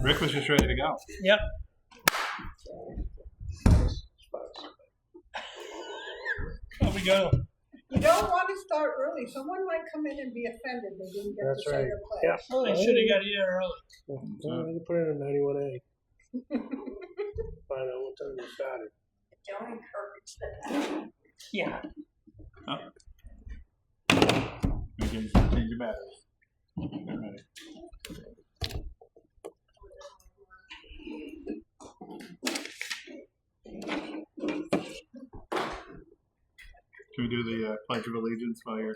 Rick was just ready to go. Yep. There we go. You don't want to start early. Someone might come in and be offended they didn't get to say the pledge. Yeah. Well, they should have got here early. You put in a 91A. Find out what time you started. Don't encourage that. Yeah. We can change the batteries. Get ready. Can we do the Pledge of Allegiance while you're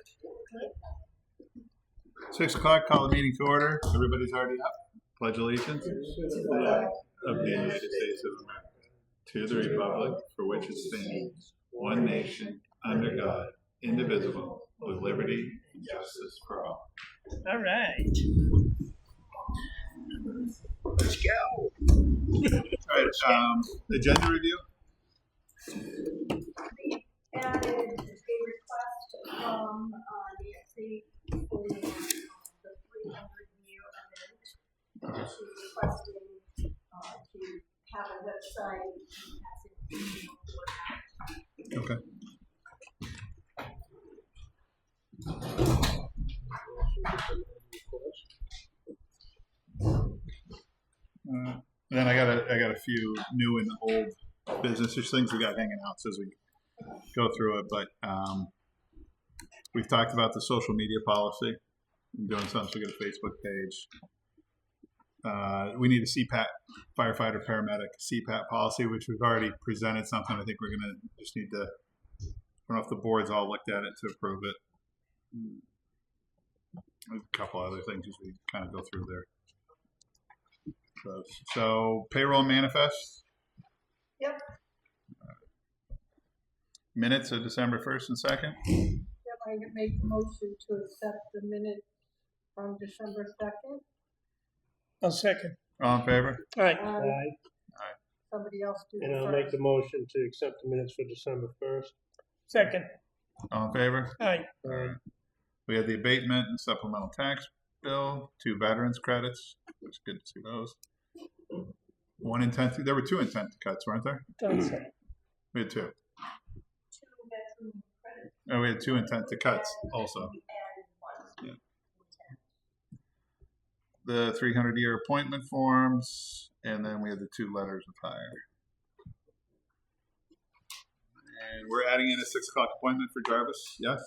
6 o'clock? Call the meeting to order. Everybody's already up. Pledge allegiance to the flag of the United States of America, to the republic for which it stands, one nation under God, indivisible, with liberty and justice for all. All right. Let's go. All right. Agenda review. Added a request from Nancy for the 300-year event. She's requesting to have a website and has an email for that. Okay. Then I got a few new and old business things we got hanging out as we go through it, but we've talked about the social media policy and doing something. So we got a Facebook page. We need a CPAT, firefighter paramedic CPAT policy, which we've already presented something. I think we're gonna just need to. I don't know if the board's all looked at it to approve it. There's a couple other things as we kind of go through there. So payroll manifest. Yep. Minutes of December 1st and 2nd. Yep, I make the motion to accept the minutes from December 2nd. I'll second. All in favor? All right. Aye. Somebody else do And it I'll first. make the motion to accept the minutes for December 1st. Second. All in favor? All right. We had the abatement and supplemental tax bill, 2 veterans credits. It's good to see those. One intent. There were 2 intent cuts, weren't there? Don't say. We had 2. 2 veteran credits. Oh, we had 2 intent to cuts also. And 1 Yeah. intent. The 300-year appointment forms, and then we had the 2 letters of hire. And we're adding in a 6 o'clock appointment for Jarvis. Yes.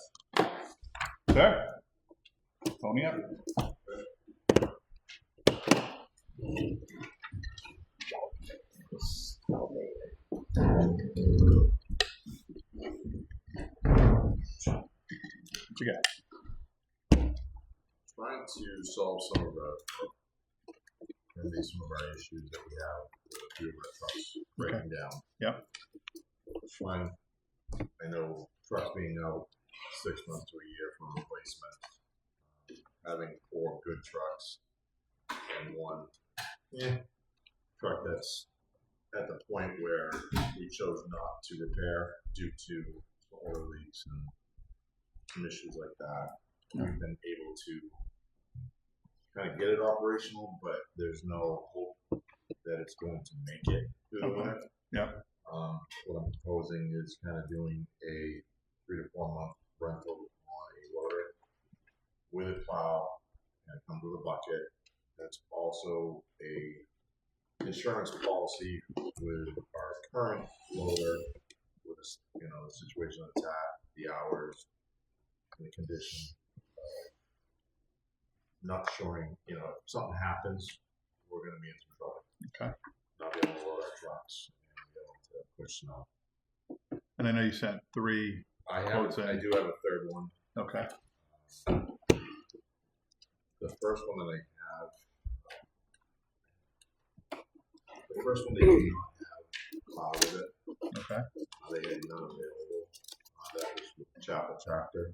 Sir. Tony up. What you got? Trying to solve some of our issues that we have with a few of our trucks breaking down. Yep. Fine. I know trucks being out 6 months to a year from replacement. Having 4 good trucks and 1 truck that's at the point where we chose not to repair due to oil leaks and some issues like that. We've been able to kind of get it operational, but there's no hope that it's going to make it through the winter. Yeah. What I'm proposing is kind of doing a 3 to 4 month rental on a loader with a plow, and it comes with a bucket. That's also a insurance policy with our current loader, with the situation it's at, the hours, and the condition. Not showing, if something happens, we're going to be in some trouble. Okay. Not be able to load our trucks and be able to push snow. And I know you sent 3. I do have a third one. Okay. The first one that I have, they do not have plow with it. Okay. They had none available. That was with the Chapel tractor.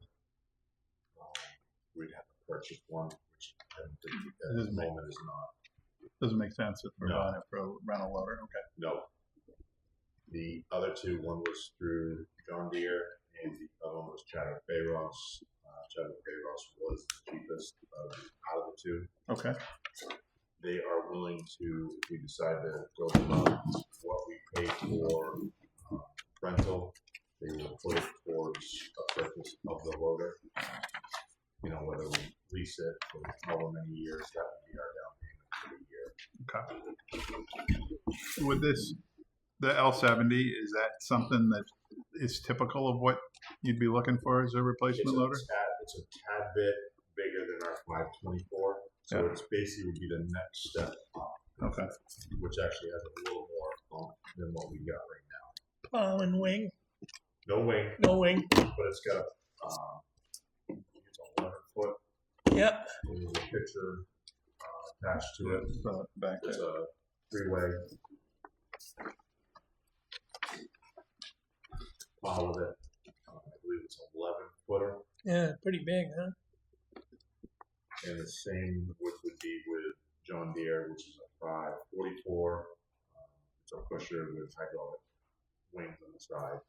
We'd have to purchase one, which I don't think at this moment is not. Doesn't make sense if we're buying it for a rental loader. Okay. No. The other 2, one was through John Deere, and the other one was Chadwick Bay Ross. Chadwick Bay Ross was the cheapest out of the 2. Okay. they are willing to, if we decide to go above what we pay for rental, they will put it towards a purchase of the loader. You know, whether we lease it for however many years, that would be our down payment for the year. Would this, the L70, is that something that is typical of what you'd be looking for as a replacement loader? It's a tad bit bigger than our 524, so Yeah. it's basically would be the next step up, Okay. which actually has a little more bump than what we got right now. Plow and wing, No wing, no wing. but it's got it's 11 foot. Yep. There's a picture attached to it. Back It's there. a three-way plow with it. I believe it's 11 footer, Yeah, pretty big, huh? and the same would be with John Deere, which is a 544. It's a pusher with hydraulic wings on the side,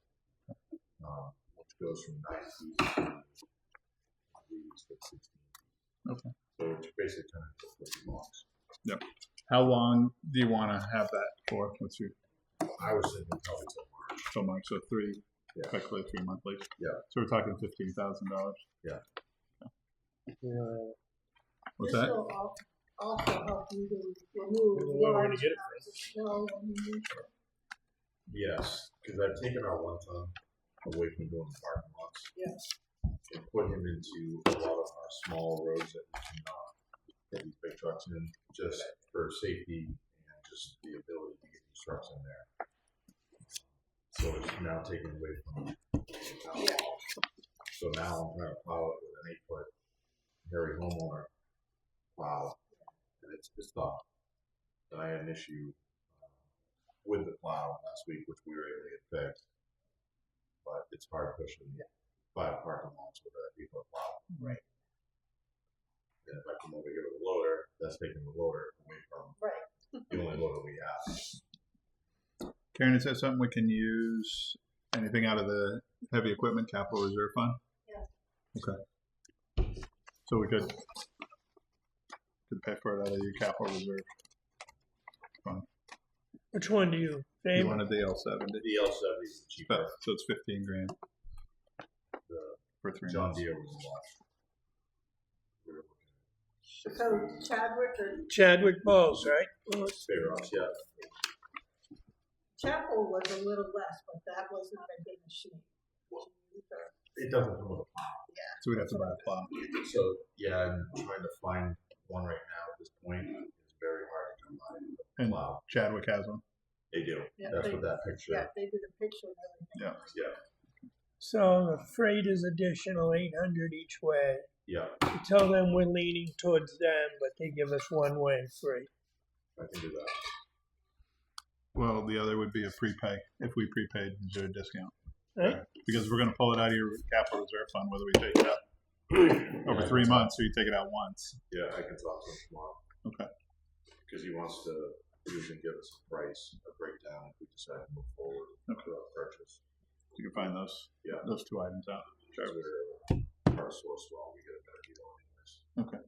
which goes from 9 feet to 16 feet. Okay. So it's basically kind of 50 blocks. Yep. How long do you want to have that for? What's your I was thinking probably till March. so much? So three, Yeah. effectively 3 monthly. Yeah. So we're talking $15,000. Yeah. What's This that? will also help you to remove Where we're gonna large get it amounts of snow when you need to. Yes, because I've taken our one ton away from doing the parking lots. Yes. And put him into a lot of our small roads that we cannot get these big trucks in, just for safety and just the ability to get these trucks in there. So it's now taken away from Yeah. So now I'm trying to plow it with an 8-foot hairy homeowner plow, and it's tough. And I had an issue with the plow last week, which we were able to get fixed. But it's hard pushing 5 parking lots with an 8-foot plow. Right. And if I come over here with a loader, that's taking the loader away from the only loader we have. Karen, is that something we can use? Anything out of the heavy equipment capital reserve fund? Yeah. Okay. So we could pay for it out of your capital reserve fund. Which one do you You favor? wanted the L70. The L70 is cheaper. So it's 15 grand The for 3 John months. Deere was a lot. We were looking So Chadwick or Chadwick Bowles, right? at bigger ups, yeah. Chapel was a little less, but that was not a big machine. It doesn't come with a plow. So we'd have to buy a plow. So yeah, and trying to find one right now at this point is very hard to come by. And Wow, Chadwick has one. they do. Yeah, That's they- what that picture. Yeah, they did a picture and everything. Yeah. Yeah, So the freight is additional 800 each way. yeah, We tell them we're leaning towards them, but they give us one way free. I can do that. Well, the other would be a prepay. If we prepaid, is there a discount? Right? Because we're going to pull it out of your capital reserve fund, whether we take it out over 3 months or you take it out once. Yeah, I can talk to him tomorrow. Okay. Because he wants to, he was gonna give us a price, a breakdown if we decide to move forward with our purchase. You can find those Yeah. those 2 items out. Because we're our source well, we get a better deal anyways. Okay.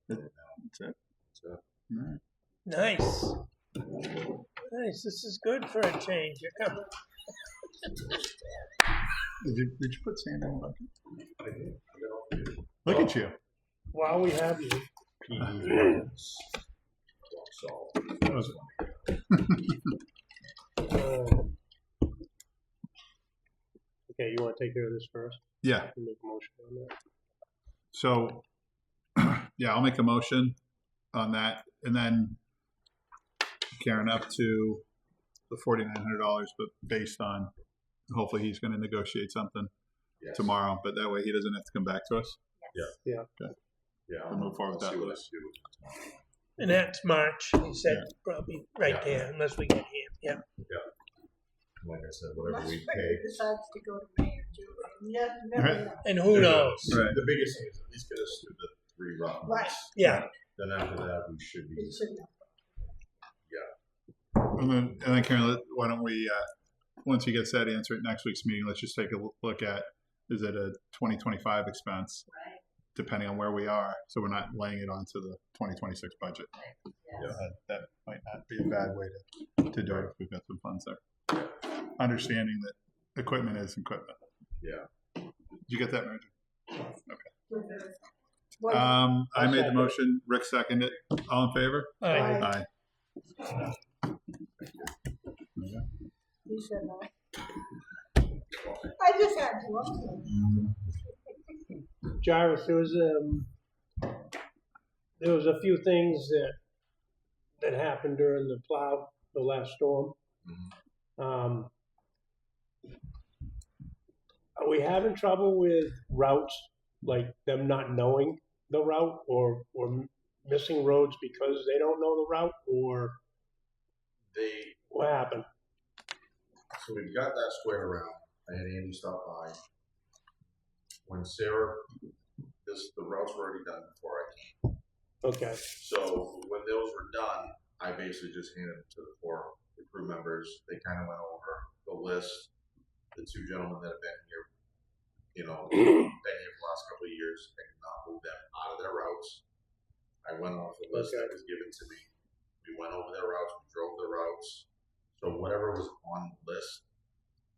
That's it. So, All right. Nice. Nice. This is good for a change. Did you put sand in the bucket? I did, you know, Look at you. While we have you. PE buckets, rock salt. That was Okay, you want to take care of this first? yeah. And make a motion on that. So, yeah, I'll make a motion on that, and then Karen up to the $4,900, but based on hopefully he's going to negotiate something Yes. tomorrow, but that way he doesn't have to come back to us. Yeah, We'll move forward with I'll that see what I list. can do tomorrow. And that's March. He said Yeah. probably right Yeah. there, unless we get him. Yeah. Like I said, whatever Unless we Fred pay. decides to go to May or June. Never Right. know. And who knows? Right. The biggest thing is at least get us through the 3 rough months. Right. Yeah. Then after that, we should be. It shouldn't have. And then Karen, why don't we, once he gets that answer at next week's meeting, let's just take a look at, is it a 2025 expense? Right. depending on where we are, so we're not laying it onto the 2026 budget. Yeah. That might not be a bad way to do it if we've got some funds there. Understanding that equipment is equipment. Yeah. Did you get that, Mary? What- I made the motion. Rick seconded it. All in favor? Aye. Aye. You said no. I just had to. I'm sorry. Jarvis, there was a few things that happened during the last storm. Are we having trouble with routes, like them not knowing the route, or missing roads because they don't know the route, or what happened? So we've got that squared around. I had Andy stop by. When Sarah, the routes were already done before I came. Okay, So when those were done, I basically just handed them to the crew members. They kind of went over the list. The two gentlemen that have been here, been here for the last couple of years, I could not move them out of their routes. I went off the list that was given to me. We went over their routes, we drove their routes. So whatever was on the list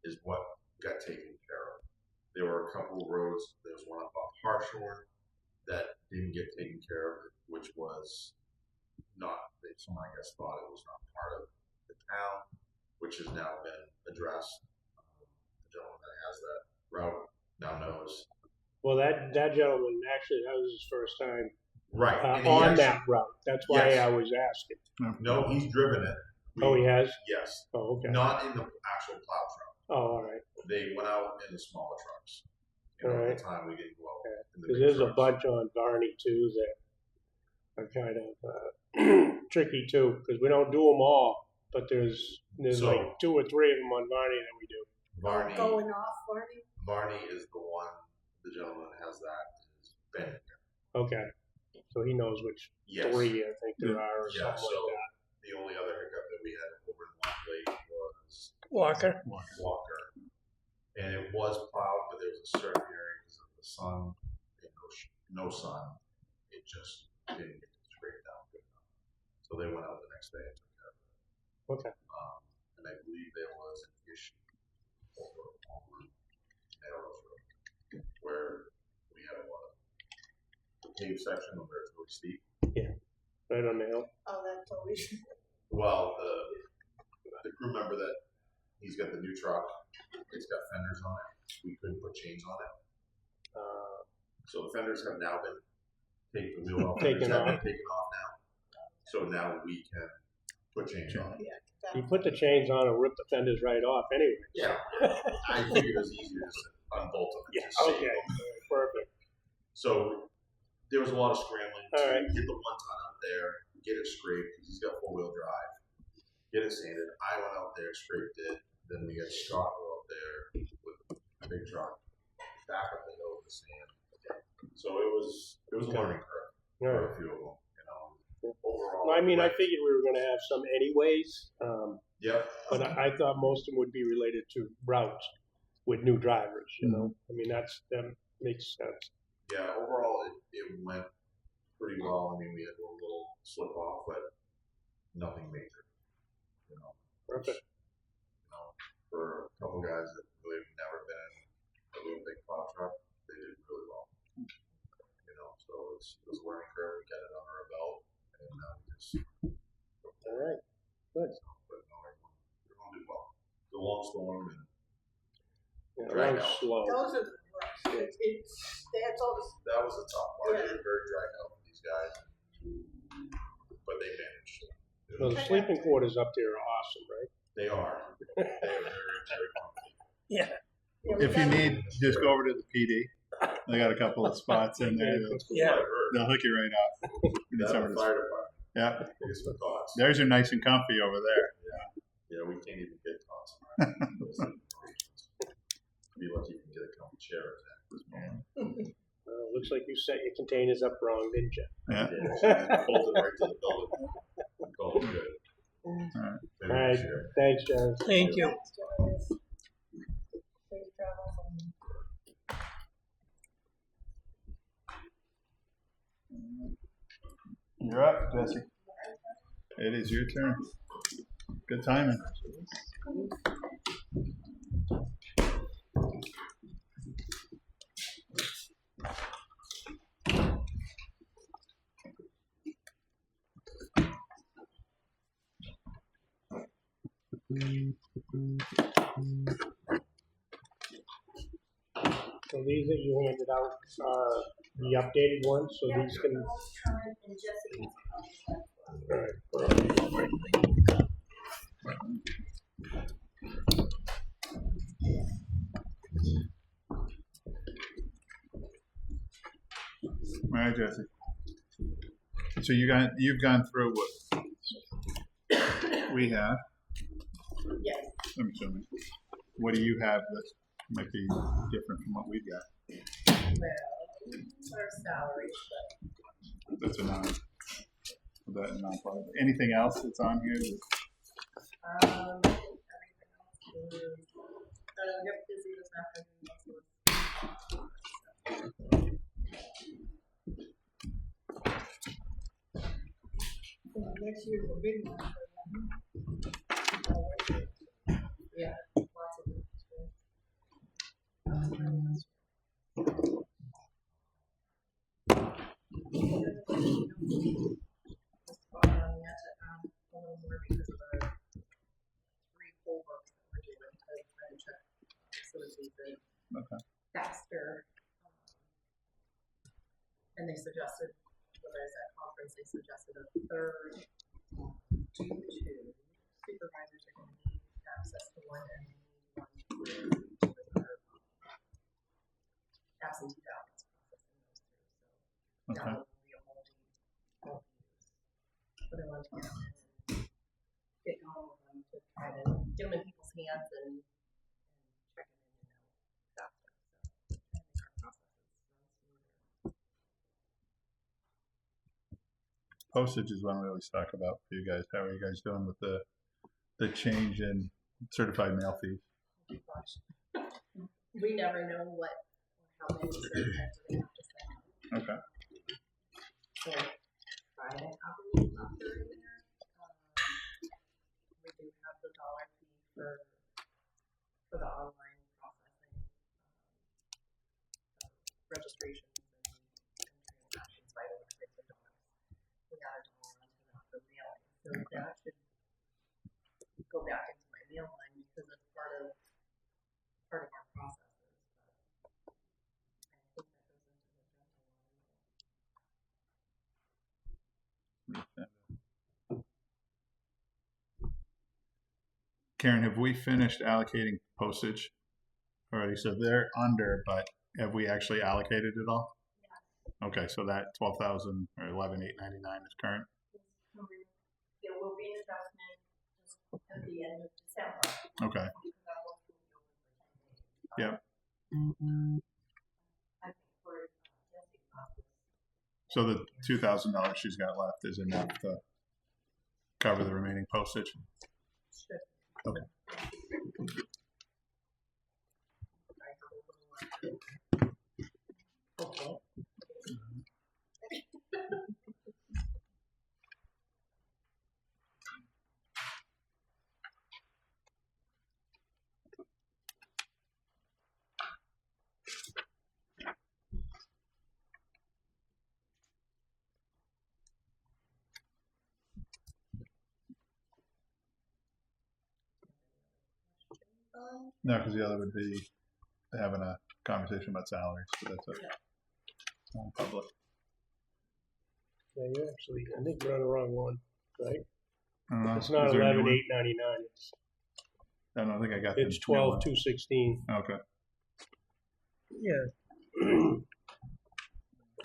is what got taken care of. There were a couple of roads. There was one up off Harshorn that didn't get taken care of, which was not. Someone I guess thought it was not part of the town, which has now been addressed. The gentleman that has that route now knows. well, that gentleman, actually, that was his first time Right. And he on actually- that route. That's why Yes. I was asking. No, he's driven it. Oh, he has? Yes. Oh, okay. Not in the actual plow truck. Oh, all right. They went out in the smaller trucks. At Alright. the time we didn't go out in the Because big there's a trucks. bunch on Varney too that are kind of tricky too, because we don't do them all, but there's So- like 2 or 3 of them on Varney that we do. Varney. Going off, Barney? Varney is the one. The gentleman that has that is Ben. Okay, so he knows which Yes. 3 I think there are, or Yeah. something So like that. the only other hiccup that we had over in Long Lake was Walker. Walker, and it was plowed, but there was a certain area because of the sun and no sun. It just didn't get straightened out good enough. So they went out the next day and took care of it. Okay. And I believe there was an issue over on Narrows Road where we had a paved section where it's really steep. Right on the hill. Oh, that's always. Well, the crew member that he's got the new truck, it's got fenders on it. We couldn't put chains on it. So the fenders have now been taken, the wheel well fenders Taken have been off. taken off now. So now we can put chains on it. You put the chains on and rip the fenders right off anyway. Yeah. I figured it was easier to just unbolt them and Yeah, just save okay. them. Perfect. So there was a lot of scrambling to All right. get the 1-ton out there, get it scraped because he's got 4-wheel drive, get it sanded. I went out there, scraped it. Then we had Scott go out there with a big truck, back up the hill with the sand. So it was a learning curve All for right. a few of them. Overall. Well, I mean, I figured we were going to have some anyways, Yep. but I thought most of them would be related to routes with new drivers. I mean, that makes sense. Yeah, overall it went pretty well. I mean, we had a little slip off, but nothing major. Perfect. For a couple guys that really have never been in a real big plow truck, they did really well. So it was a learning curve. We got it under our belt, and now we just. All right. Good. But no, everyone did well. It was a long storm, and Yeah, Drag that was out. slow. Those are the worst. That's all the. that was a tough part. It was very dragged out for these guys, but they managed. Well, the sleeping quarters up there are awesome, right? They are. They are very, very comfortable. Yeah. Yeah, we If you got- need, just go over to the PD. They got a couple of spots in there. Yeah. What I heard. They'll hook you right up. You need That someone and to- fire department. Yeah, Biggest for cots. theirs are nice and comfy over there. Yeah, we can't even get cots. Be lucky you can get a comfy chair at this moment. Looks like you set your containers up wrong, didn't you? Yeah. Yeah, bolted right to the building. Called it good. Alright. Maybe All right. this year. Thanks, John. Thank you. Thanks, Jarvis. Safe travels. You're up, Jesse. It is your turn. Good timing. So these that you handed out are the updated ones, so these can. All right, Jesse. So you've gone through what we have. Yes. I'm assuming. What do you have that might be different from what we've got? Well, our salaries, That's a non-part. Anything else that's on here? everything else is, yep, busy this afternoon. Next year's a big one. Yeah, lots of it. Just thought on yet to add a little more because of the 3 full books that we're doing to try to check so it's even faster. And they suggested, when I was at conference, they suggested a third due to supervisors are going to need access to one and they need one for their absentee ballots processing those through. So Okay. that will be a multi-use. But I want to get them in and get all of them to try to get them in people's hands and check them in and out faster. So I think our processes run smoother. Postage is one we always talk about for you guys. How are you guys doing with the change in certified mail fees? Oh my gosh. We never know what or how many certificates we have to send. Okay. So try to have a little buffer in there. We do have the dollar fee for the online processing, registrations and transactions by electric and dollars. We got a dollar onto that for mailing. So that should go back into my mail line because it's part of our processes. But I think that goes into the general line. Karen, have we finished allocating postage already? So they're under, but have we actually allocated it all? Yeah. Okay, so that 12,000 or 11,899 is current. There will be an adjustment just at the end of December. Okay. Because I will be open for 10 days. Yep. I think for Jesse's office. So the $2,000 she's got left is enough to cover the remaining postage. Should. Okay. Okay. No, because the other would be having a conversation about salaries. So that's a non-public. Yeah, you actually, I think you're on the wrong one, right? I don't know. It's not Is there a new one? 11,899. I don't think I got the It's new one. 12,216. Okay. Yeah,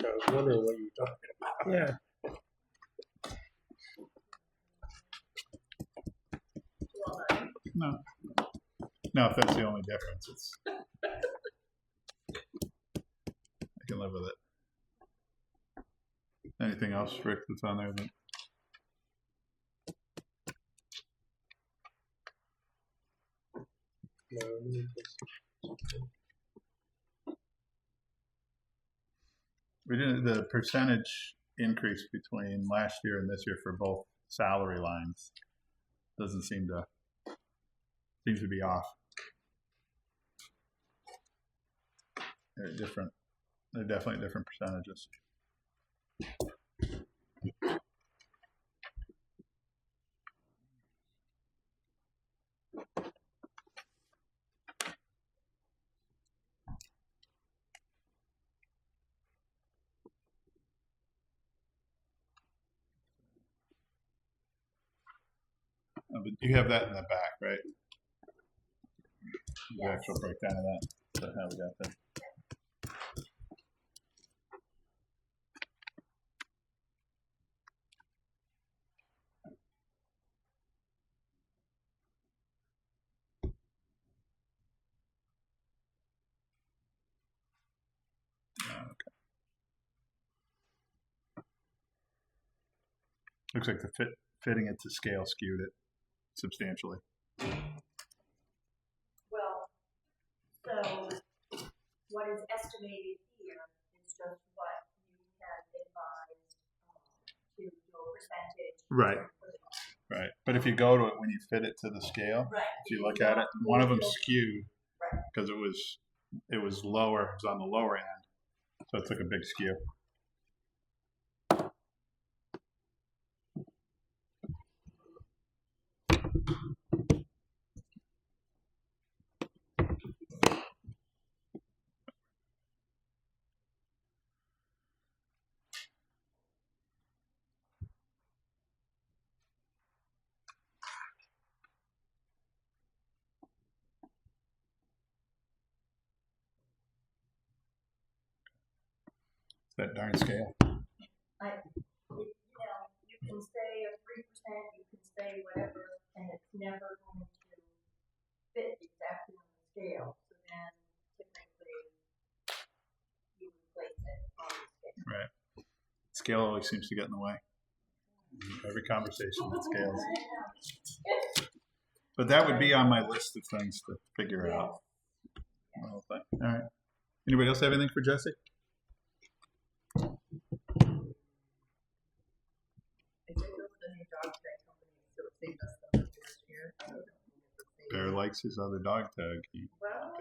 I was wondering what you were talking about. yeah. No. No, if that's the only difference, it's. I can live with it. Anything else, Rick, that's on there? That... We didn't. The percentage increase between last year and this year for both salary lines doesn't seems to be off. They're different. They're definitely different percentages. But you have that in the back, right? The Yes. actual breakdown of that. So how we got that. Okay. Looks like the fitting it to scale skewed it substantially. Well, so what is estimated here is just what you had advised to your percentage. Right. Right. But if you go to it when you fit it to the scale, Right. if you look at it, one of them skewed Right. because it was lower, it was on the lower end, so it took a big skew. That darn scale. You can say a 3%, you can say whatever, and it's never going to fit exactly on the scale. So then typically you replace it on the scale. Right. Scale always seems to get in the way. Every conversation with scales. But that would be on my list of things to figure out. All right. Anybody else have anything for Jesse? I think it was the new dog tag company, so it saved us the money last year. I don't know if it's the same. Bear likes his other dog tag. Well,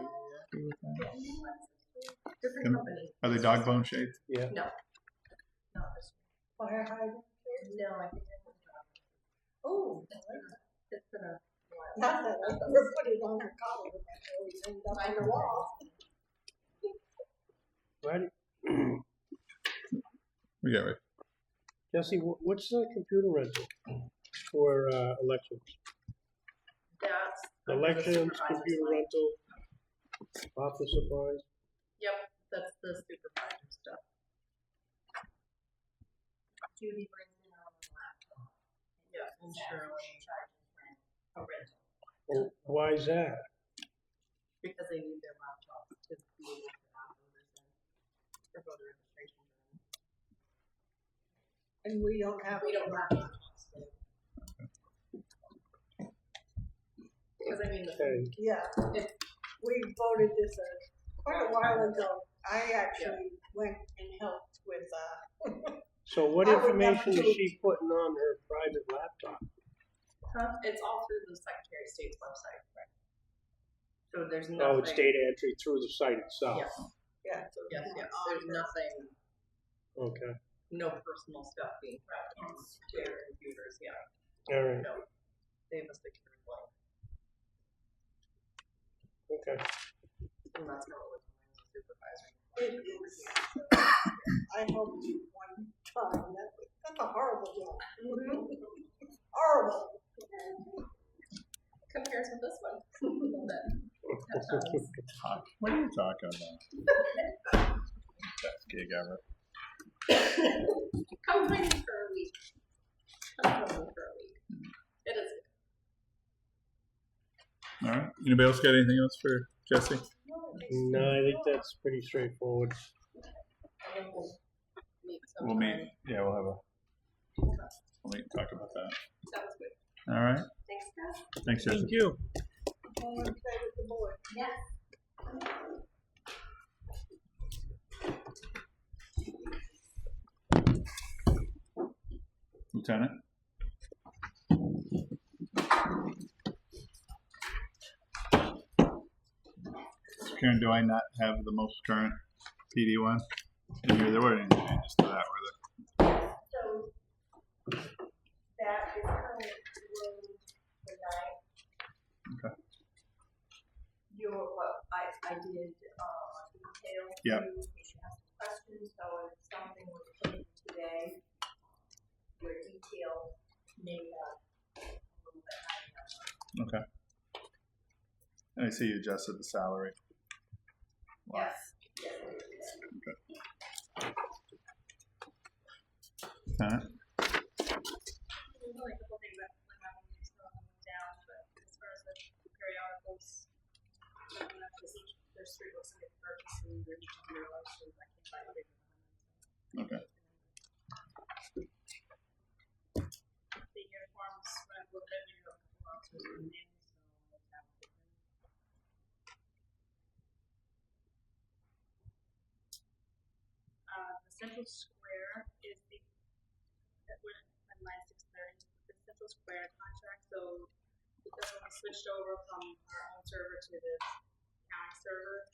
different Can- company. Are they dog bone shaped? Yeah. No. Not this Fire hydrant. one. No, I think it's a dog. Oh, It's been a while. not that I ever put it on the collar, but I always end up on the wall. Right. We got it. Jesse, what's the computer rental for elections? That's. Elections, computer rental, office supplies. Yep, that's the supervisor stuff. Judy brings in her own laptop. Yeah, and Shirley charges rent a rental Well, why is that? because they need their laptops to be able to have voters in for voter registration. And we don't have. We don't have laptops. Because I mean, Okay. Yeah, we voted this quite a while ago. I actually went and helped with, So what I would never information is do- she putting on her private laptop? it's all through the Secretary of State's website, right? So there's nothing. Oh, it's data entry through the site itself. Yes, yeah. yes, yes. There's nothing, Okay. no personal stuff being tracked on their computers, yeah. All right. No, they have a secure link, Okay. and that's how it was when I was supervisor. It is. I helped you one time. That's a horrible job. Horrible. Compares with this one. A little bit. At times. What are you talking about? Best gig ever. Come training for a week. Come training for a week. It is. All right. Anybody else got anything else for Jesse? No, I think that's pretty straightforward. And then we'll meet We'll sometime. meet. Yeah, we'll meet and talk about that. Sounds good. All right. Thanks, guys. Thanks, Jesse. Thank you. Go and play with the boy. Yes. Lieutenant? Karen, do I not have the most current PD one? And there weren't any changes to that, were there? So that is currently the 9th. Okay. I did detail Yep. you in case you have some questions. So if something was put in today, your detail may have a little bit higher. Okay. And I see you adjusted the salary. Wow. Yes. Lieutenant? There's only a couple things that went up when we still have them down, but as far as the periodicals, there's 3 books I get purchased and they're $200, so I can't buy a bigger one. Okay. The uniforms, when I looked at it, a couple officers in names, so that was it. The Central Square is that went at line 630, the Central Square contract, so because when we switched over from our own server to the county server,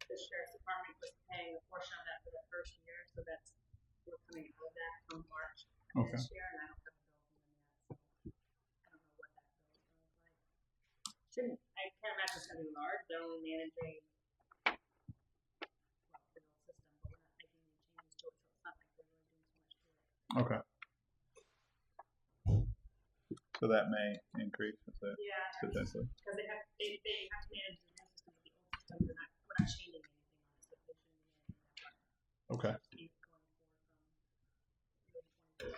the sheriff's department was paying a portion of that for the first year, so we're coming out of that from March of this year, and I don't have a bill from them yet, so I don't know what that bill is going to look like. I can't imagine it's going to be large. They're only managing the bill system, but we're not making any changes to it, so it's not like they're really doing too much to it. Okay. So that may increase Yeah, potentially. because they have to manage the new system with the old system. We're not changing anything on it, so they shouldn't be anything Okay. going forward from really 20.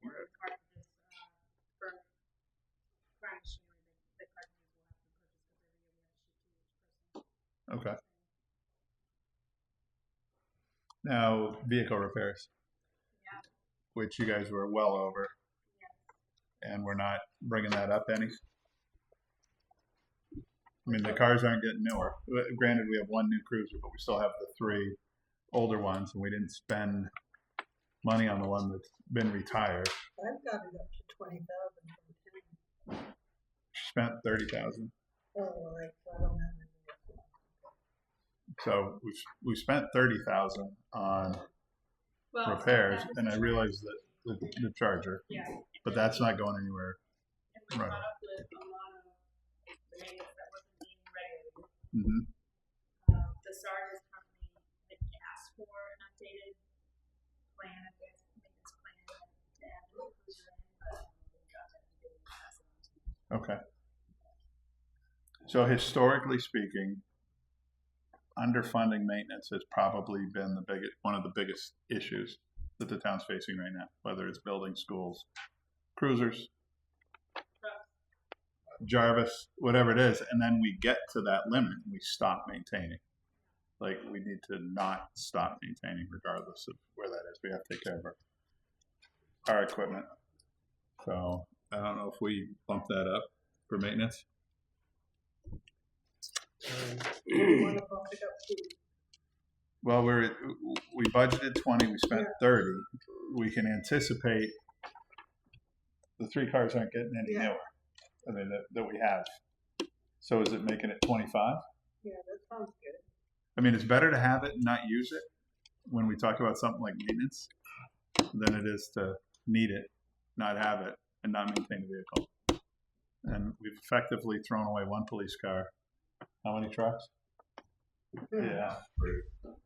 Or cartridges for crime machinery, the cartridges will have to purchase because every year we have to shoot to each person. Okay. Now, vehicle repairs, Yeah. which you guys were well over, and we're not bringing that up any. I mean, the cars aren't getting newer. Granted, we have 1 new cruiser, but we still have the 3 older ones, and we didn't spend money on the one that's been retired. I've got it up to 20,000. Spent 30,000. Oh, all right, so I don't have any. So we spent 30,000 on Well, repairs, that was and I the realized that the Charger, Yeah. but that's not going anywhere. And we Right. caught up with a lot of the maintenance that wasn't being regulated. Mm-hmm. The Sargent company had asked for an updated plan, I guess, maintenance plan, to add to the cruiser in, but we got that and didn't pass it on to them. Okay. So historically speaking, underfunding maintenance has probably been one of the biggest issues that the town's facing right now, whether it's building schools, cruisers, Jarvis, whatever it is, and then we get to that limit and we stop maintaining. Like, we need to not stop maintaining regardless of where that is. We have to take care of our equipment. So I don't know if we bump that up for maintenance. You want to bump it up to, Well, we budgeted 20, we spent 30. We can anticipate the 3 cars aren't getting any Yeah. newer. I mean, that we have. So is it making it 25? yeah, that sounds good. I mean, it's better to have it and not use it when we talk about something like maintenance than it is to need it, not have it, and not maintain the vehicle. And we've effectively thrown away 1 police car. How many trucks? Yeah.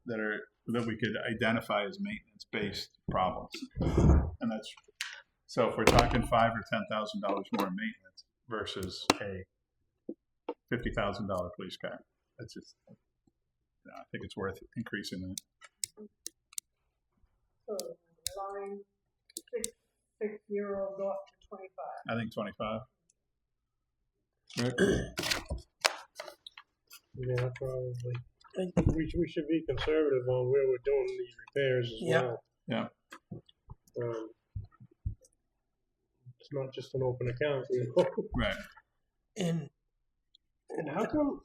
That we could identify as maintenance-based problems. And that's, so if we're talking $5,000 or $10,000 more in maintenance versus a $50,000 police car, that's just, I think it's worth increasing that. So line 660 go up to 25. I think 25. Right? Yeah, probably. I think we should be conservative on where we're doing these repairs as Yeah. well. Yeah. It's not just an open account, you know. Right. And And how come,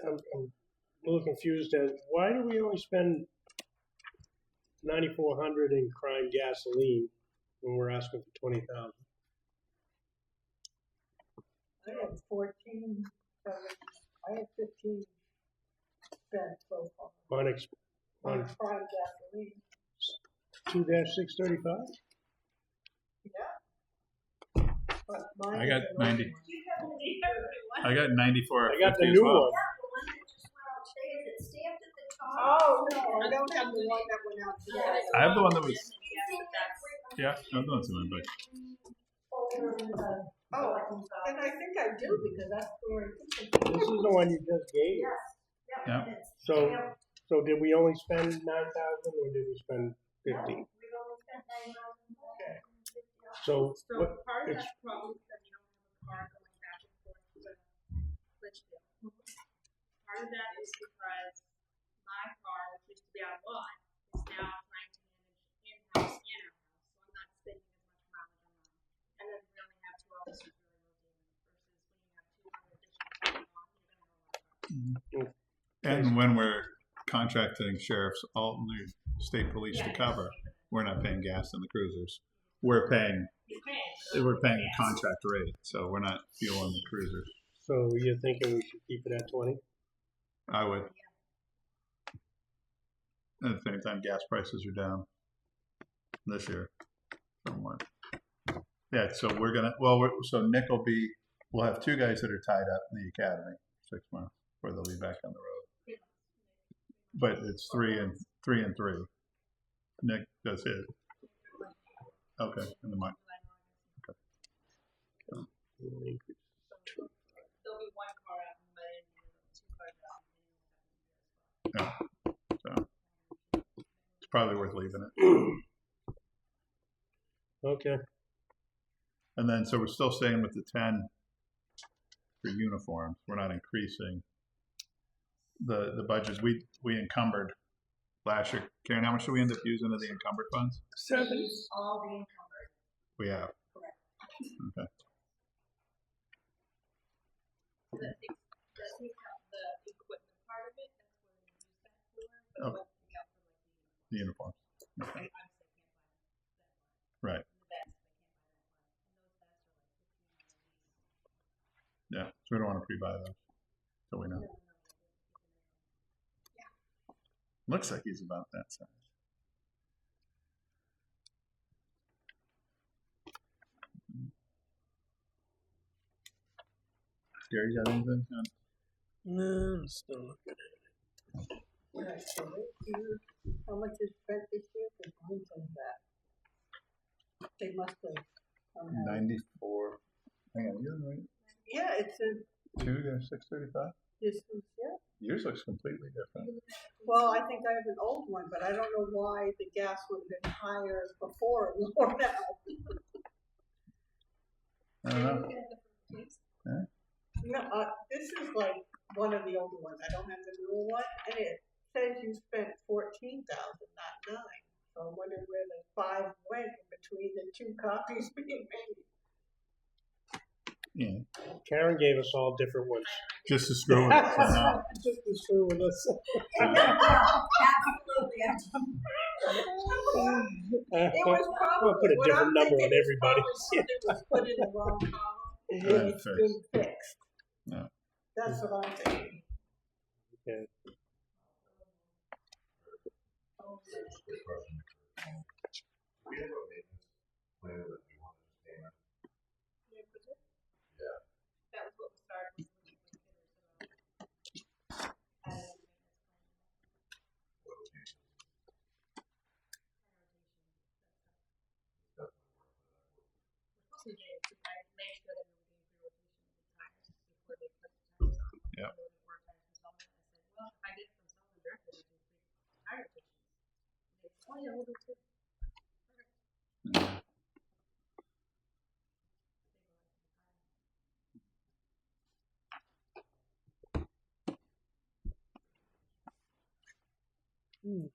I'm a little confused as, why do we only spend 9,400 in crime gasoline when we're asking for 20,000? I have 14, I have 15 spent so far On on prime gasoline. 2-635? But mine I got is an 90. old one. I got 94. I got the 50 as new well. one. Oh, no, I don't have the one that went out today. I have the one that was. Yes, but that's. Yeah, I'm doing something, but Oh, and I think I do because that's where I think This is the one you just gave. yeah. So did we only spend 9,000 or did we spend 50? So So what, part of it's, that's probably because you don't have a car going back and forth to Litchfield. Part of that is because my car, which used to be out of lot, is now trying to manage in-house and out-house, so I'm not spending as much mileage on mine. And then we only have 2 officers really rotating versus when you have 2 other additional going on, you're gonna have a lot of cars. And when we're contracting sheriffs, all new state police to cover, we're not paying gas in the cruisers. We're paying a contract rate, so we're not fueling the cruisers. so you're thinking we should keep it at 20? I would. At the same time, gas prices are down this year somewhat. Yeah, so we're gonna. So Nick will be. We'll have 2 guys that are tied up in the academy 6 months before they'll be back on the road. But it's 3 and 3. Nick does his. Okay, and the mic. There'll be 1 car out in the and 2 cars out. So it's probably worth leaving it. Okay. And then, so we're still staying with the 10 for uniforms. We're not increasing the budgets. We encumbered last year. Karen, how much do we end up using of the encumbered funds? 7. All the encumbered. We have. Okay. That takes out the equipment part of it, that's what we use that for, but it Okay. won't take out for like The uniforms. Okay. the, Right. the vests, they can't buy that one. And those vests are like $1,500 a piece. Yeah. So we don't want to pre-buy those. So we know. Looks like he's about that size. Gary, got anything? No, I'm still looking at it. Right, so this year, how much is spent this year? Because mine says that. They must have somehow. 94. Hang on, you're right. Yeah, it says 2-635. this is, yeah. Yours looks completely different. Well, I think I have an old one, but I don't know why the gas would have been higher before and lower now. I don't know. No, this is like one of the older ones. I don't have the newer one, and it says you spent 14,000, not 9. So I'm wondering where the 5 went in between the 2 copies being made. Yeah. Karen gave us all different ones. Just to screw with us. I know. Just to screw with us. Absolutely. It was probably I'll put a what different I'm number on thinking is everybody. probably something was put in the wrong column. And Right, it's been fixed. Yeah. That's what I'm thinking. Okay. Good question. We have a maintenance plan that we want to stand on. Yeah. That was what we started with when we considered about. What changes? We're supposed to get it to make sure that we were getting through rotation of the tires before they put the tires on. Yep. So before tires from Sullivan, I said, well, if I get it from Sullivan directly, we can fix tire rotations. They said, oh yeah, we'll do it too. Yeah.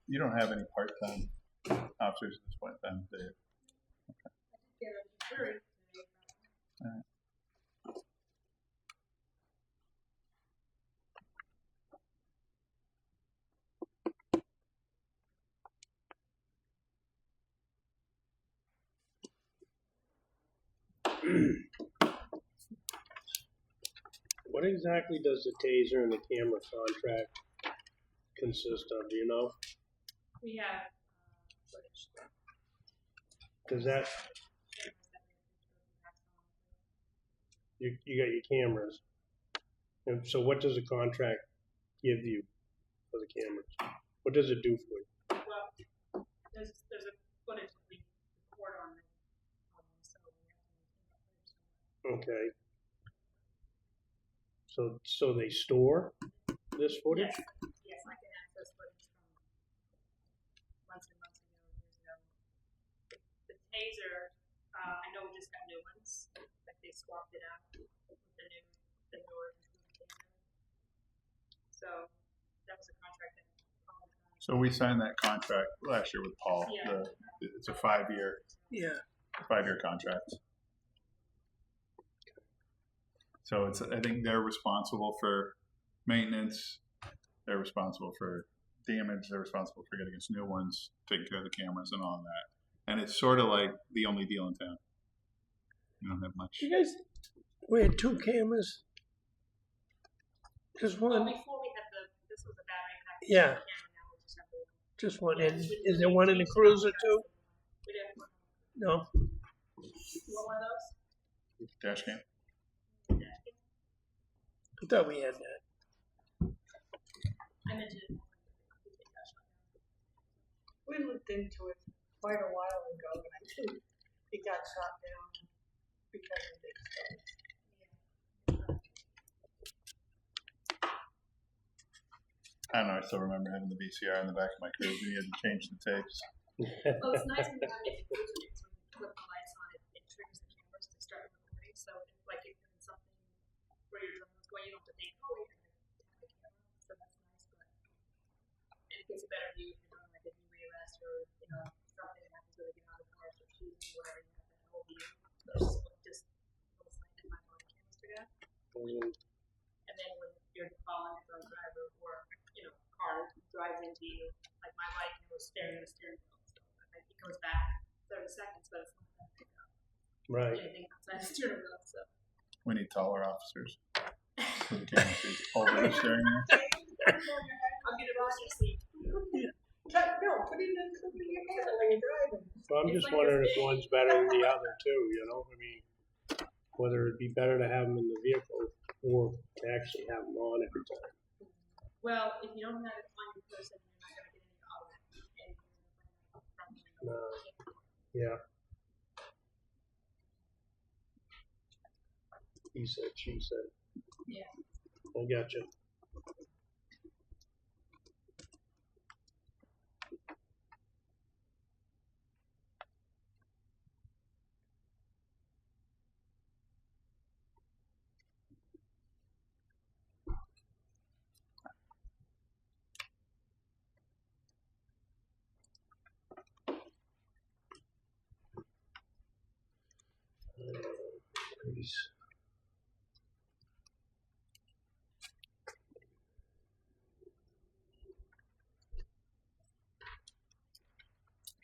you don't have any part-time officers at this point in time, do you? Yeah, jury today. What exactly does the taser and the camera contract consist of? Do you know? We have footage. Does that you got your cameras, and so what does the contract give you for the cameras? What does it do for you? Well, there's a footage that we record on it, so we have to maintain that footage. Okay. So they store this footage? Yes, I can access footage from months and months ago, years ago. The taser, I know we just got new ones, like they swapped it out with the newer taser. So that was a contract that. So we signed that contract last year with Paul. Yeah. It's a 5-year Yeah. contract. So I think they're responsible for maintenance. They're responsible for damage. They're responsible for getting us new ones, taking care of the cameras and all that. And it's sort of like the only deal in town. You don't have much. You guys, we had 2 cameras. Just Well, one. before we had this was a battery pack. Yeah. Camera, now we just have the one. Just one. Yeah, And we- is there one in the cruiser too? We didn't. No. You want one of those? Dash cam? I thought we had that. I mentioned it. We looked into it quite a while ago, and I think it got shot down because of this. I don't know. I still remember having the VCR in the back of my cruiser. You had to change the tapes. Well, it's nice when you have it because when you put the lights on, it triggers the cameras to start recording. So if like if it's something where your drone is going, you don't have to think, oh, wait, I have the camera. So that's nice, but and it gives a better view if you're doing like a new arrest or something happens where they get out of the car or shooting whatever. You have that whole view versus just those like my body cameras together. And then when you're following a drunk driver or car drives into you, like my bike was staring at the steering wheel, so like, it goes back 30 seconds, but it's not going to pick up Right. anything outside the steering wheel. So We need taller officers. So the camera sees over the steering wheel. I'll get a roster seat. No, put it in your hand when you're driving. So I'm It's just like wondering this if big. one's better than the other too, I mean, whether it'd be better to have them in the vehicle or to actually have them on every time. Well, if you don't have it on your person, you're not going to get any from No. Yeah. He said, she said. Yeah. I gotcha. Please.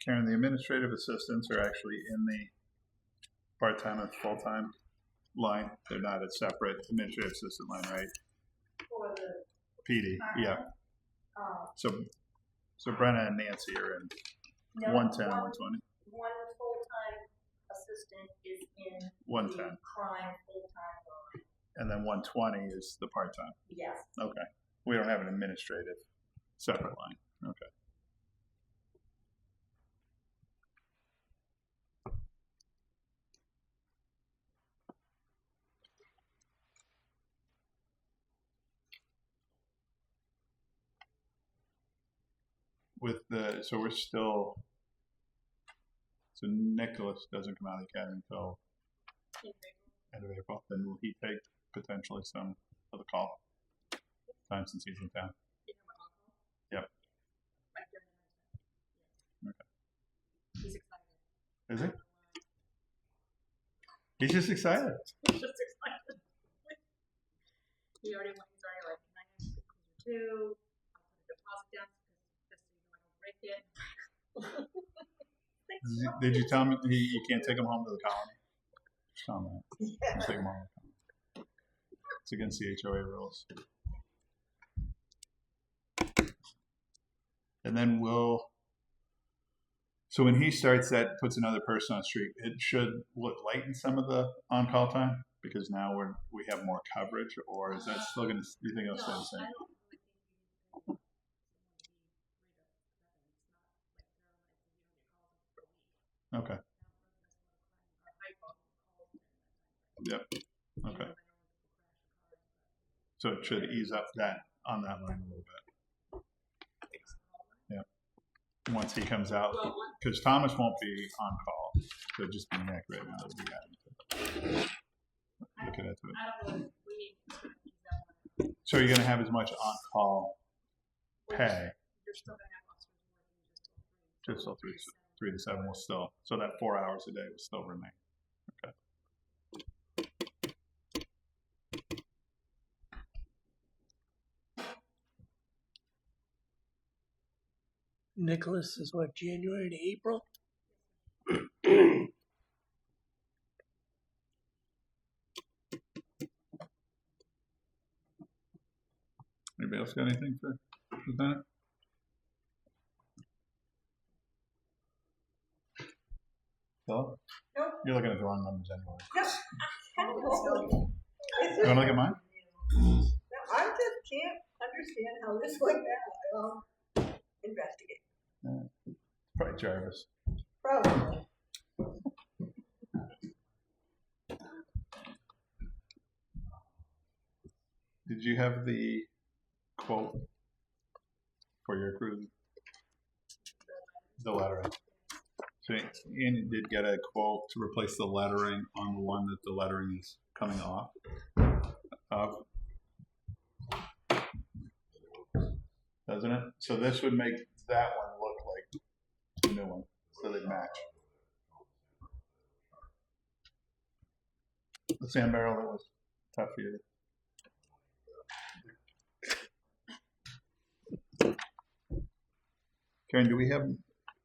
Karen, the administrative assistants are actually in the part-time and full-time line. They're not a separate administrative assistant line, right? For the, PD, yeah. So Brenna and Nancy are in No, 110 and 120. One full-time assistant is in 110. the crime full-time line. And then 120 is the part-time. Yes. Okay. We don't have an administrative separate line. Okay. So we're still, so Nicholas doesn't come out of the academy until end of April. Then will he take potentially some of the call time since he's in town? Yep. Is he? He's just excited. He's just excited. He already went, he's already like, can I have the cruiser too? I'll put a deposit down just so you know I don't break it. Did you tell him you can't take him home to the colony? Just tell him that. Just take him home to the colony. It's against the HOA rules. And then so when he starts, that puts another person on the street. It will it lighten some of the on-call time because now we have more coverage, or is that still going to? Do you think it'll stay the same? I don't really think you need to Okay. Yep. Okay. So it should ease up on that line a little bit. Yeah. Once he comes out, because Thomas won't be on call, so it'll just be Nick right now that we got him. Looking into it. I don't know if we need to use that one. So you're going to have as much on call pay You're still gonna have officers working just till 3 to 7 will still, so that 4 hours a day will still remain. Okay. Nicholas is what, January to April? Anybody else got anything for Lieutenant? Philip? Nope. You're looking at the wrong numbers anyway. No. You want to look at mine? No, I just can't understand how this went down. Investigate. Probably Jarvis. Probably. Did you have the quote for your cruise? The lettering. So Andy did get a quote to replace the lettering on the one that the lettering is coming off of. Doesn't it? So this would make that one look like the new one, so they match. The sand barrel that was tough for you. Karen, do we have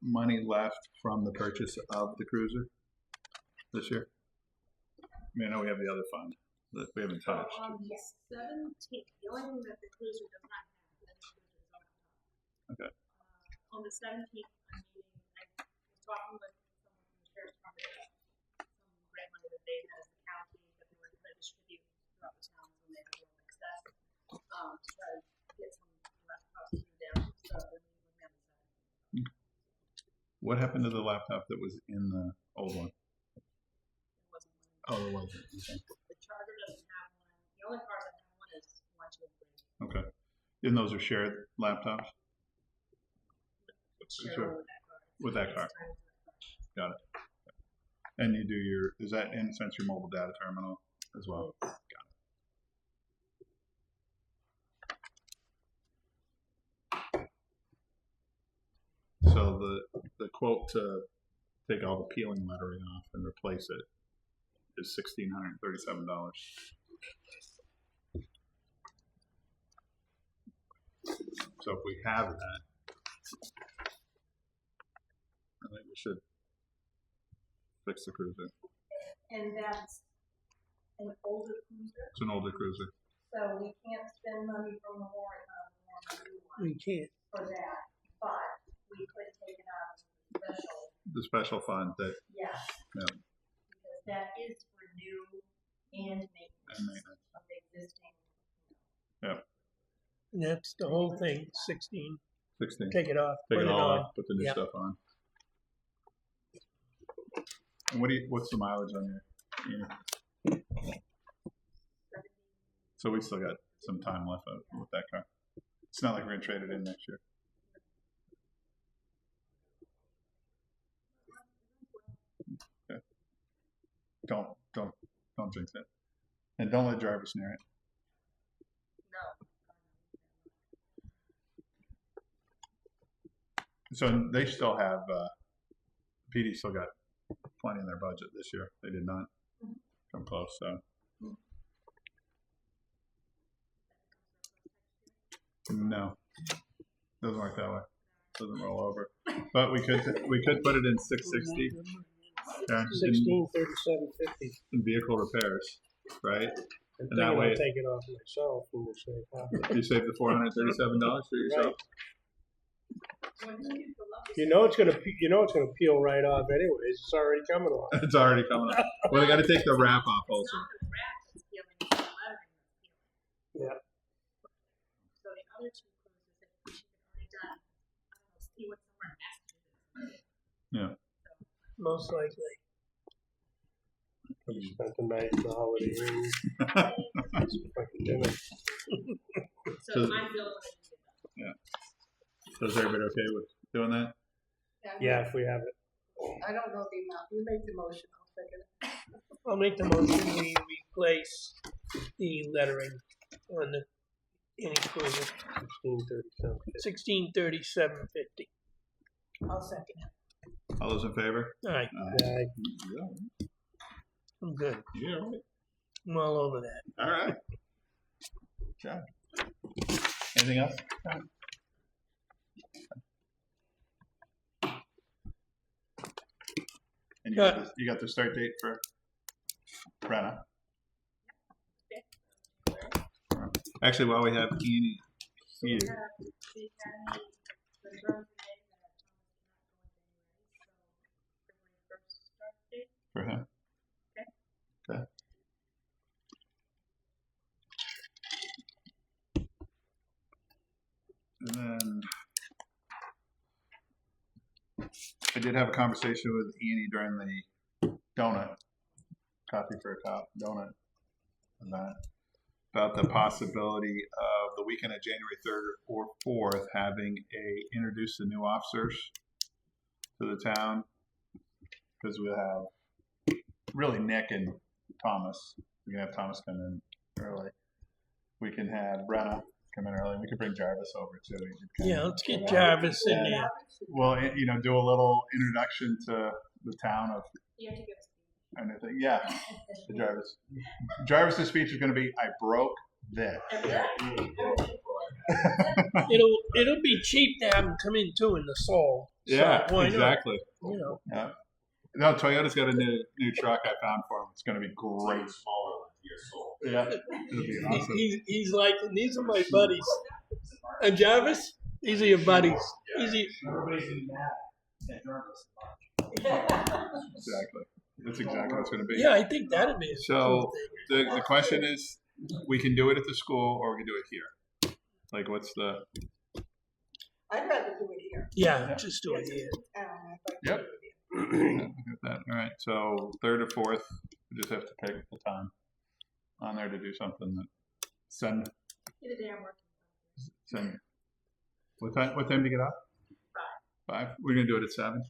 money left from the purchase of the cruiser this year? I mean, I know we have the other fund that we haven't touched. On the 17th, the only thing that the cruiser does not have, that the cruiser is on top. Okay. On the 17th, I was talking with someone from the sheriff's department about some grant money that they had as a county that they were going to distribute throughout the towns when they had a little excess. To try to get some laptops through them. So we're meeting with them on the 17th. What happened to the laptop that was in the old one? It wasn't one. Oh, it wasn't. Okay. The charger doesn't have one. The only cars that have one is 1, 2, and 3. Okay. And those are shared laptops? Sure. With that car. Got it. And you do is that in a sense your mobile data terminal as well? Got it. So the quote to take all the peeling lettering off and replace it is $1,637. So if we have that, I think we should fix the cruiser. And that's an older cruiser, It's an older cruiser. so we can't spend money from the warrant on a new one We can't. for that, but we could take it out of the special, The special fund that yes. Yeah. Because that is for new and maintenance of the existing. And that's the whole thing, 16. 16. Take it off. Take put it all on. off, put the new Yep. stuff on. And what's the mileage on your? So we still got some time left with that car. It's not like we're gonna trade it in next year. Okay. Don't jinx it, and don't let drivers near it. No. So they still have PD still got money in their budget this year. They did not come close, so. No, doesn't work that way. Doesn't roll over. But we could put it in 660. Yeah, 1637.50. in vehicle repairs, right? I'm And that thinking way- I'll take it off myself and we'll save half. You saved the $437 for yourself. You know it's gonna peel right off anyways. It's already coming off. It's already coming up. Well, they got to take the wrap off also. It's not the wrap that's peeling, it's the lettering that's peeling. Yeah. So the other two cruises that she had already done, I don't know, see what somewhere in Massachusetts. Most likely. We spent the night in the holiday inn. Fucking dinner. So I'm building it. So is everybody okay with doing that? Yeah, if we have it. I don't know the amount. You make the motion, I'll second it. I'll make the motion, we replace the lettering on the any cruiser, 1637. 1637.50. I'll second it. All those in favor? Alright, Yeah, I'm good. Yeah, right. I'm all over that. All right. Good job. Anything else? And you got the start date for Brenna. Actually, while we have Ian here, The academy, the term today that Thomas is not going anywhere, so February 1st start date. for him. Okay. And then I did have a conversation with Annie during the coffee for a cop donut event about the possibility of the weekend of January 3rd or 4th having introduce the new officers to the town, because we have really Nick and Thomas. We can have Thomas come in early. We can have Brenna come in early. We could bring Jarvis over too. He could come Yeah, in. let's get Jarvis in Yeah. there. Well, do a little introduction to the town of You have to give us. anything. Yeah, to Jarvis. Jarvis's speech is going to be, "I broke this." It'll be cheap to have him come in too in the soul. So Yeah, why not? exactly. You know. Yeah. No, Toyota's got a new truck I found for him. It's going to be great. Smaller than your soul. Yeah, it'll be awesome. He's like, these are my buddies. And Jarvis, these are your buddies. Easy. Exactly. That's exactly what it's going to be. Yeah, I think that'd be. So the question is, we can do it at the school or we can do it here. Like, what's the? I'd rather do it here. Yeah, just do it here. I'd like to Yep. do it here. Look at that. All right. So 3rd or 4th, we just have to pick the time on there to do something that send. Either day I'm working. What time do you get off? 5. We're gonna do it at 7.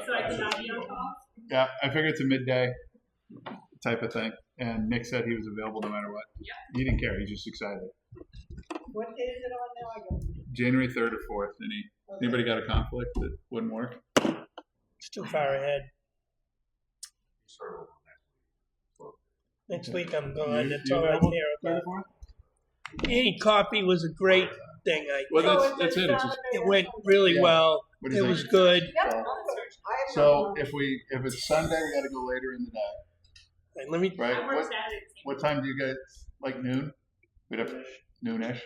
So I can not be on call? Yeah, I figured it's a midday type of thing, and Nick said he was available no matter what. Yeah. He didn't care. He's just excited. What day is it on now? I got January 3rd or 4th. Anybody got a conflict that wouldn't work? It's too far ahead. Sort of. Next week I'm gone. That's You all I available care 3rd about. or 4th? Any coffee was a great thing. Well, that's it. It's just, It went really Yeah. well. what do you It think? was good. Yep, I'll go. I have So no if it's Sunday, we got to go later in the day, And let me. right? I work Saturday. What time do you guys like? Noon? We'd have noonish.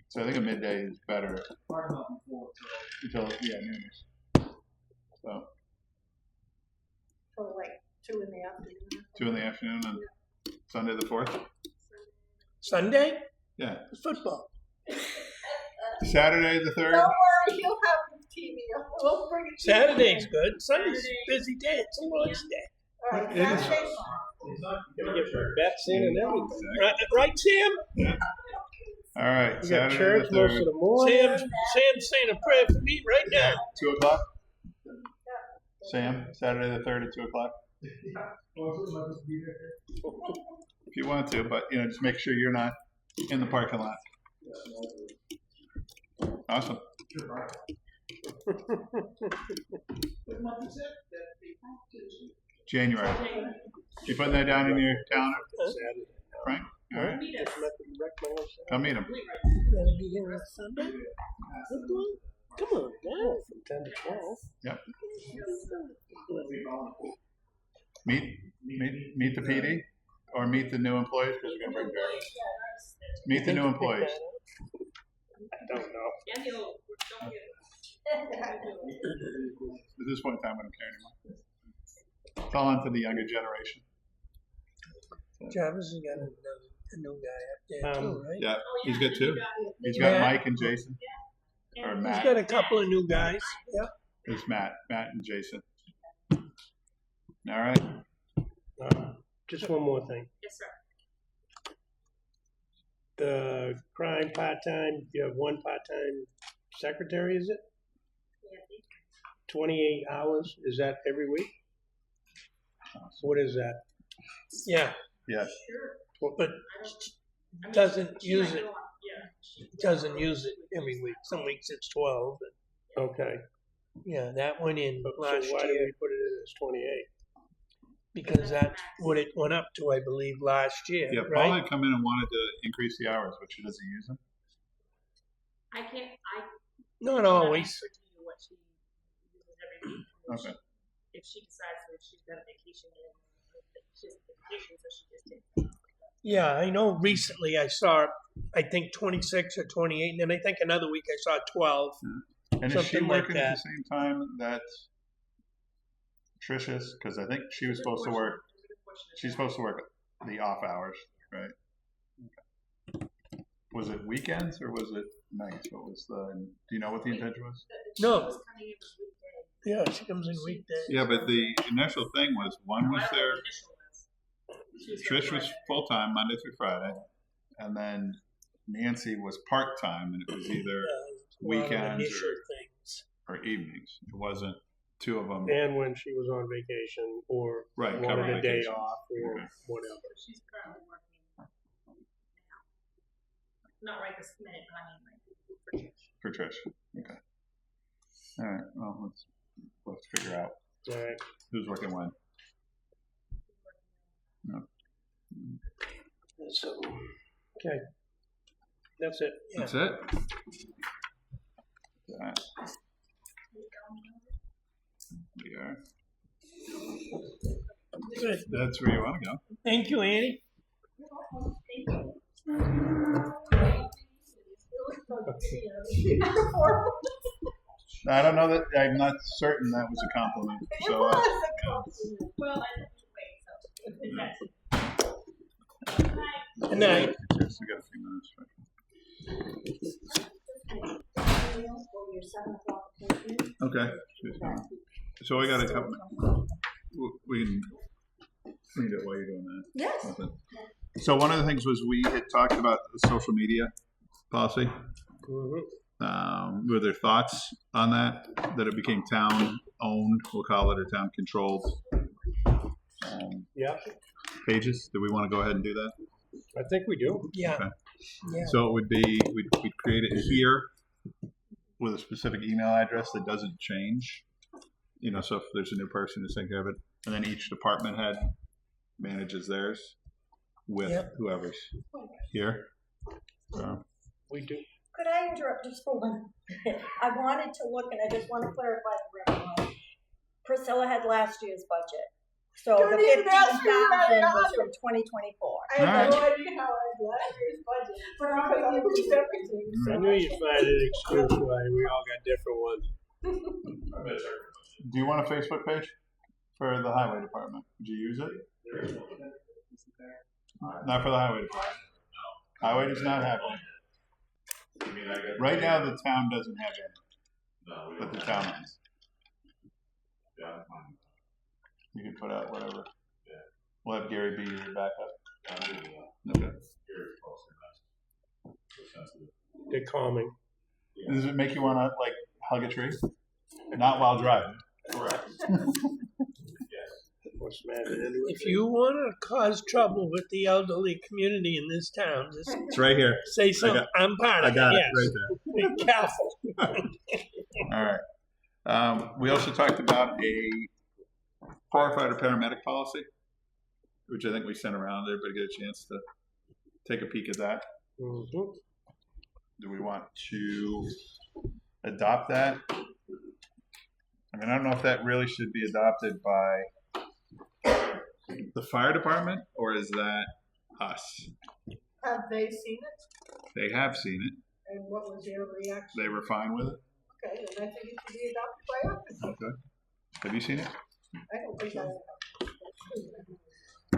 So I think a midday is better. Until noonish. So So like 2 in the afternoon. 2 in the afternoon on Sunday the 4th. Sunday? Yeah. It's football. Saturday the 3rd. Don't worry, you'll have the TV. We'll bring it to you. Saturday's good. Sunday's a busy day. It's a launch day. All right, It is. Saturday's fine. Gonna get your bets in and everything. Right, Sam? All right. We got Saturday church the most 3rd. of the morning. Sam's saying a prayer for me right now. 2 o'clock. Sam, Saturday the 3rd at 2 o'clock. If you want to, but just make sure you're not in the parking lot. Awesome. January. You putting that down in your calendar, Saturday. Frank? All right. Just let them wreck my whole Come meet him. Gonna be here on Sunday? Come on, Saturday from 10 to 12. Yep. Meet the PD or meet the new employees because we're gonna bring Barry. Meet the new employees. I don't know. And he'll, don't get At this point in time, I don't care anymore. It's all onto the younger generation. Travis has got a new guy up there too, right? Yeah, he's got two. He's got Yeah. Mike and Jason. Or He's Matt. got a couple of new guys. Yeah. There's Matt and Jason. All right. Just one more thing. Yes, sir. The crime part-time, you have one part-time secretary, is it? 28 hours, is that every week? What is that? Yeah, Yes. but doesn't use it. Doesn't use it every week. Some weeks it's 12. But Okay. yeah, that went in So last why did year we put it in as 28? because that's what it went up to, I believe, last year. Yeah, Paul right? had come in and wanted to increase the hours, but she doesn't use them. I can't, Not always. answer to you what she uses every week. And Okay. If she decides that she's got a vacation in, she has a vacation, so she just takes it. Yeah, I know recently I saw, I think 26 or 28, and then I think another week I saw 12. And is she Something like working at that. the same time that Trisha's? Because I think she was supposed to work. She's supposed to work the off hours, right? Okay. Was it weekends or was it nights? What was the? Do you know what the intention was? No. She was coming in with weekdays. Yeah, she comes in weekdays. Yeah, but the initial thing was one was I don't know there. what the initial was. She was Trish gonna was work. full time Monday through Friday, and then Nancy was part time, and it was either A lot of weekends initial or- things. evenings. It wasn't two of them. And when she was on vacation or Right, wanted covered a day vacations. off or Okay. whatever. She's currently working now. Not right this minute, but I mean, like, for Trish. For Trish. Okay. All right. Well, let's figure out All right. who's working when. So, okay. That's it. Yeah. That's it. All right. We are. Good. That's where you want to go. Thank you, Annie. I don't know that. I'm not certain that was a compliment. It So. was a compliment. Well, I didn't wait, so. Good night. Just we got a few minutes. Okay. So I got a couple. We can read it while you're doing that. Yes. Okay. So one of the things was we had talked about the social media policy. Were there thoughts on that? That it became town owned, we'll call it, or town controlled Yeah, pages? Do we want to go ahead and do that? I think we do. Yeah. Okay. Yeah. So it would be we'd create it here with a specific email address that doesn't change. You know, so if there's a new person who's taking care of it, and then each department head manages theirs with Yep. whoever's here. So. We do. Could I interrupt just for one? I wanted to look, and I just want to clarify for everyone. Priscilla had last year's budget, so Don't the even ask me about 15,000 that. was from 2024. I have Alright. no idea how I had last year's budget. But Because I moved everything. I So knew you'd find an excuse why we all got different ones. Do you want a Facebook page for the highway department? Would you use it? Not for the highway department. Highway does not have one. Right now, the town doesn't have any, but the town has. You can put out whatever. We'll have Gary be your backup. Okay. They're calming. Does it make you want to like hug a tree? Not while driving. What's the matter? Anyway? If you want to cause trouble with the elderly community in this town, just It's right here. say something. I'm part I of got it. it Yes. right there. Be careful. All right. We also talked about a firefighter paramedic policy, which I think we sent around. Everybody get a chance to take a peek at that. Mhm. Do we want to adopt that? I mean, I don't know if that really should be adopted by the fire department, or is that us? Have they seen it? They have seen it. And what was their reaction? They were fine with it. Okay, then I think it should be adopted by us. Okay. Have you seen it? I don't think I.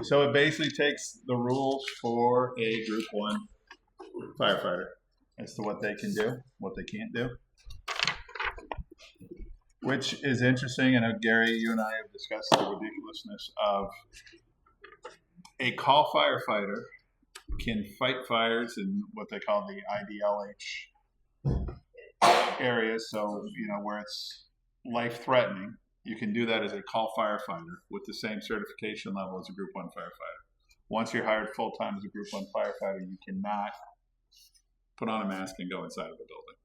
So it basically takes the rules for a Group 1 firefighter as to what they can do, what they can't do. Which is interesting. I know, Gary, you and I have discussed the ridiculousness of a call firefighter can fight fires in what they call the IDLH areas. So, where it's life-threatening, you can do that as a call firefighter with the same certification level as a Group 1 firefighter. Once you're hired full-time as a Group 1 firefighter, you cannot put on a mask and go inside of a building.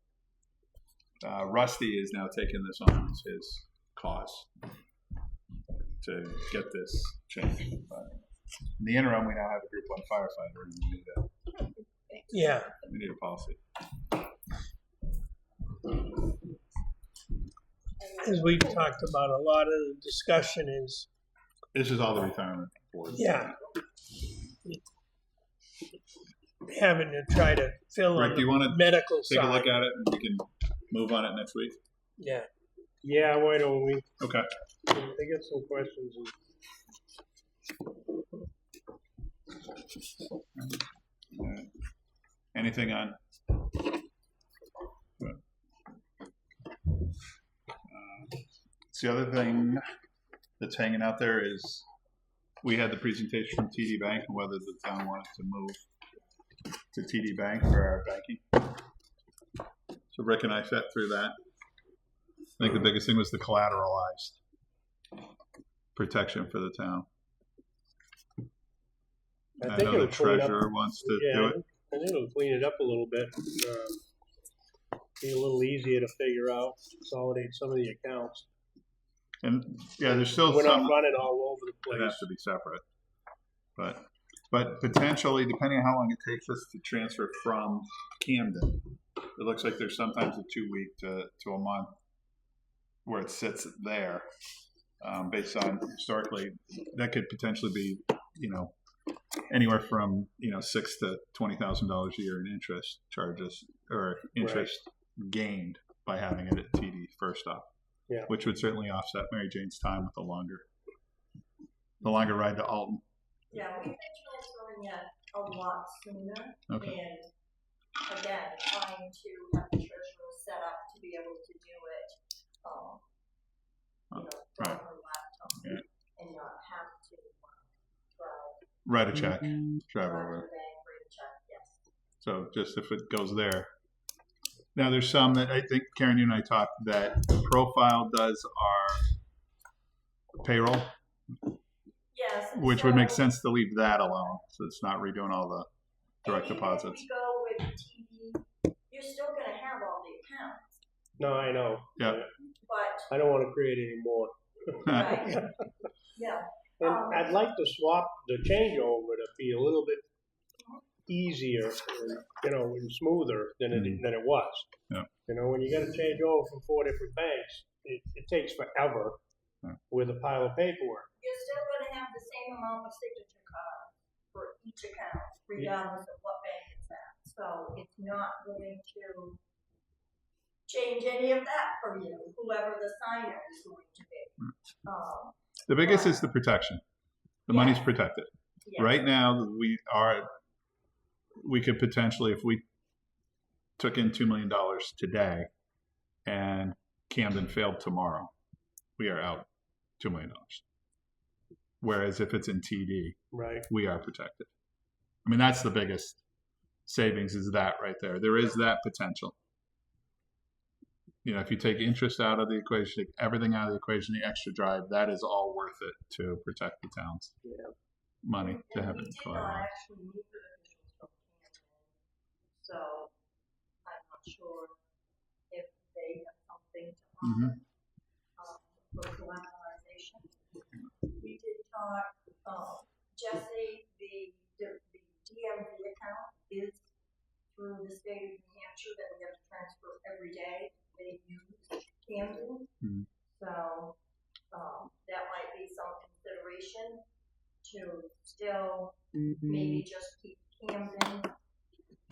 Rusty is now taking this on as his cause to get this changed. But in the interim, we now have a Group 1 firefighter, and we need a policy. As we've talked about, a lot of the discussion is, This is all the retirement board. having to try to fill Rick, on do you want the to medical take a side. look at it, and we can move on it next week? Yeah. Yeah, why don't we? Okay. I got some questions. Anything on? The other thing that's hanging out there is we had the presentation from TD Bank and whether the town wanted to move to TD Bank for our banking. So Rick and I sat through that. I think the biggest thing was the collateralized protection for the town. I think know the it'll clean up. treasurer wants to Yeah, do it. I think it'll clean it up a little bit. Be a little easier to figure out, consolidate some of the accounts. And yeah, there's still We're some not running all over the that place. have to be separate. But potentially, depending on how long it takes us to transfer from Camden, it looks like there's sometimes a 2 week to a month where it sits there. Based on historically, that could potentially be, anywhere from $6,000 to $20,000 a year in interest charges or interest gained by having it at TD first off. Yeah. Which would certainly offset Mary Jane's time with the longer ride to Alton. Yeah, we've been transferring it a lot sooner. Okay. And again, trying to have the treasurer set up to be able to do it, from right. her laptop and not have to drive Write a check, drive to over. the bank, write a check, yes. So just if it goes there. Now there's some that I think Karen, you and I talked that Profile does our payroll, Yes. and which would make so- sense to leave that alone, so it's not redoing all the direct and even deposits. if we go with TV, you're still gonna have all the accounts, No, I know. Yeah. but, I don't want to create any more. right, yeah. And I'd like to swap the changeover to be a little bit easier, and smoother than it was. Yeah. When you got to change over from 4 different banks, it takes forever with a pile of paperwork. You're still gonna have the same amount of signature cards for each account, regardless of what bank it's at. So it's not going to change any of that for you, whoever the signer is going to be. The biggest is the protection. The money's Yes. protected. Yes. Right now, we could potentially, if we took in $2 million today and Camden failed tomorrow, we are out $2 million. Whereas if it's in TD, Right. we are protected. I mean, that's the biggest savings is that right there. There is that potential. If you take interest out of the equation, take everything out of the equation, the extra drive, that is all worth it to protect the town's money to And have we it did not collateralized. actually meet with officials from Camden, so I'm not sure if they have something thing to Mhm. offer for collateralization. We did talk, Jesse, the DMV account is through the state of New Hampshire that we have to transfer every day. They use Camden. Mhm. So, that might be some consideration to still maybe just keep Camden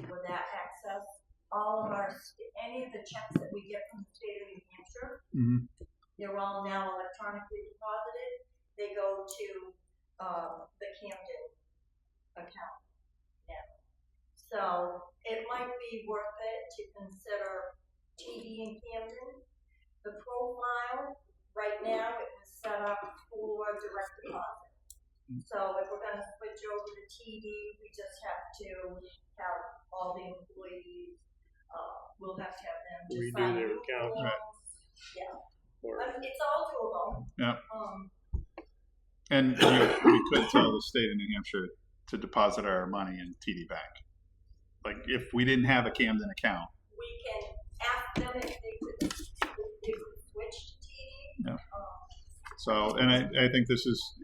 for that access. All of our, any of the checks that we get from the state of New Hampshire, Mhm. they're all now electronically deposited. They go to, the Camden account now. So it might be worth it to consider TD in Camden. The profile, right now, it was set up for direct deposit. So if we're gonna switch over to TD, we just have to have all the employees, we'll have to have them just Redo sign their new account. forms. Right. Yeah, Or it's all doable. Yeah. Um, And we could tell the state of New Hampshire to deposit our money in TD Bank. Like if we didn't have a Camden account, we can ask them if they could switch to TD. Yeah. so, and I think this is,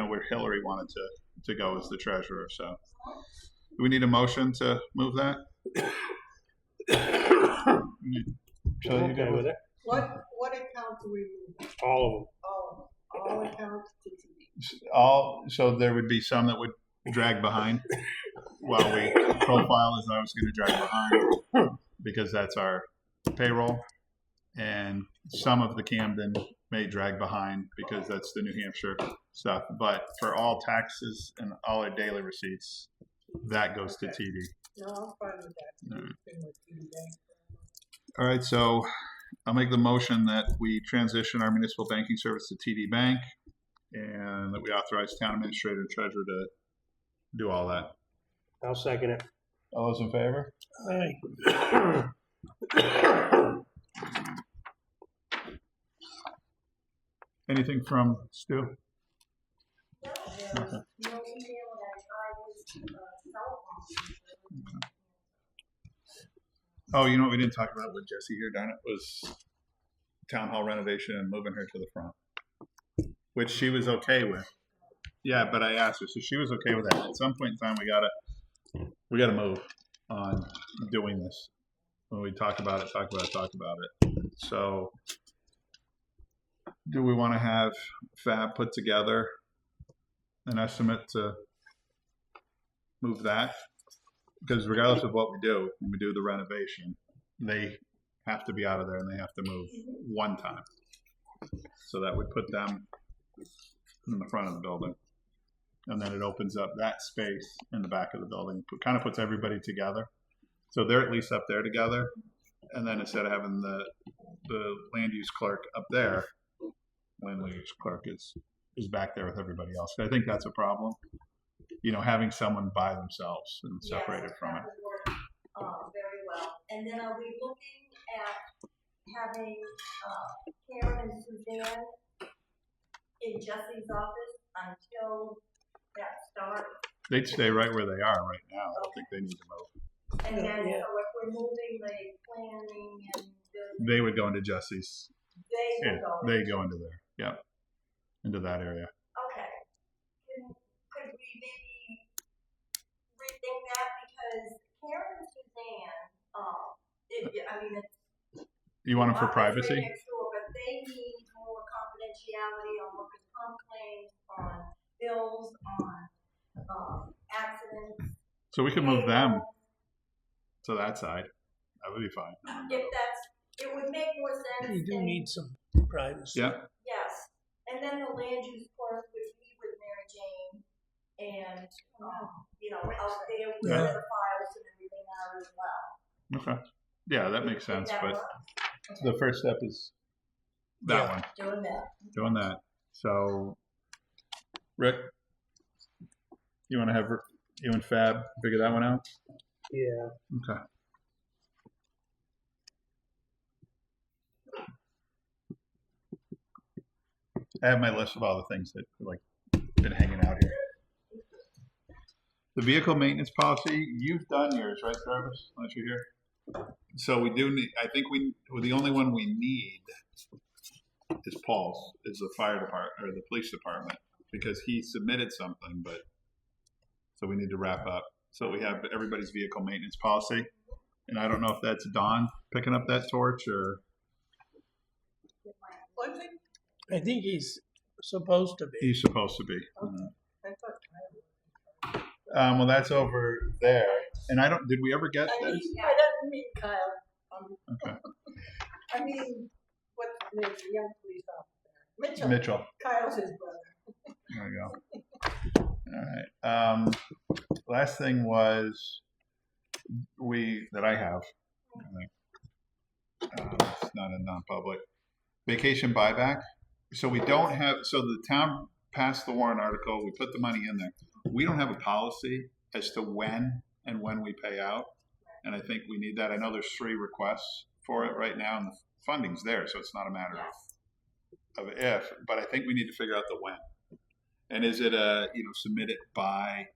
where Hillary wanted to go as the treasurer. So do we need a motion to move that? So I'm you okay good with it. What account do we move? All All accounts to TD. So there would be some that would drag behind while we profile as I was going to drag behind because that's our payroll, and some of the Camden may drag behind because that's the New Hampshire stuff. But for all taxes and all our daily receipts, that goes to TD. No, I'm fine with that. All right. Been with TD Bank. All right, so I'll make the motion that we transition our municipal banking service to TD Bank, and that we authorize town administrator and treasurer to do all that. I'll second it. All those in favor? Aye. Anything from Stu? No, there's no email that I tried his, cell phone. Oh, you know what we didn't talk about with Jesse here, darn it, was town hall renovation and moving her to the front, which she was okay with. Yeah, but I asked her, so she was okay with that. At some point in time, we gotta move on doing this. When we talk about it. So, do we want to have Fab put together an estimate to move that? Because regardless of what we do, when we do the renovation, they have to be out of there and they have to move one time. So that would put them in the front of the building. And then it opens up that space in the back of the building. It kind of puts everybody together. So they're at least up there together. And then instead of having the land use clerk up there, land use clerk is back there with everybody else. I think that's a problem. Having someone by themselves and separated from it. That would work, very well. And then are we looking at having, Karen and Suzanne in Jesse's office until that starts? They'd stay right where they are right now. I don't think they need to move. And then, Yeah. so if we're moving the planning and the, They would go into Jesse's. they will Yeah, go. they go into there. Yeah, into that area. Okay. Could we maybe rethink that, because Karen and Suzanne, it's. You want them for obviously privacy? next door, but they need more confidentiality on workers' comp claims, on bills, on, accidents. So we could move them to that side. That would be fine. If it would make more sense. We do and- need some privacy. Yeah. Yes, and then the land use clerk would meet with Mary Jane and, out there with Yeah. the files and everything out as well. Okay. Yeah, that makes sense. Would that But work? the first step is that Yeah. one. Doing that. Doing that. So, Rick, you want to have you and Fab figure that one out? Yeah. Okay. I have my list of all the things that been hanging out here. The vehicle maintenance policy, you've done yours, right, Travis? Unless you're here. So we do need, I think the only one we need is Paul's, is the fire department, or the police department, because he submitted something, but, so we need to wrap up. So we have everybody's vehicle maintenance policy, and I don't know if that's Don picking up that torch, or, Was it? I think he's supposed to be. he's supposed to be. I thought Kyle was. Well, that's over there, and did we ever get I this? mean, I don't mean Kyle. Okay. I mean, what's his name, the young police officer? Mitchell. Mitchell. Kyle's his brother. There we go. All right. Last thing was that I have. It's not a non-public vacation buyback. So we don't have. So the town passed the warrant article. We put the money in there. We don't have a policy as to when we pay out, and I think we need that. I know there's 3 requests for it right now, and the funding's there, so it's not a matter of if. But I think we need to figure out the when. And is it submit it by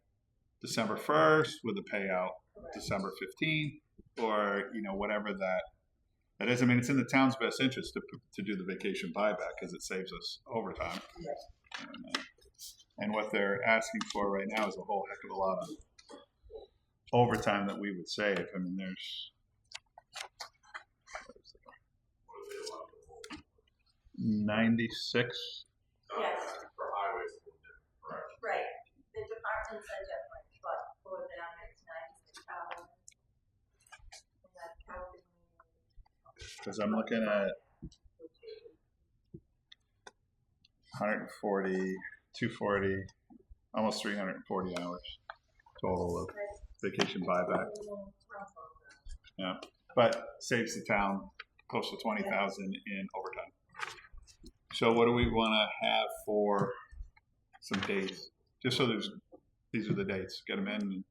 December 1st with a payout December 15th, or whatever that is. I mean, it's in the town's best interest to do the vacation buyback because it saves us overtime. And what they're asking for right now is a whole heck of a lot of overtime that we would save. I mean, there's 96. Yes. For highways, it's a little different, correct? Right, the departments are different, but for them, it's 96,000. And that's counting. Because I'm looking at 140, 240, almost 340 hours total of vacation buyback. Yeah, but saves the town close to 20,000 in overtime. So what do we want to have for some dates? Just so these are the dates. Get them in.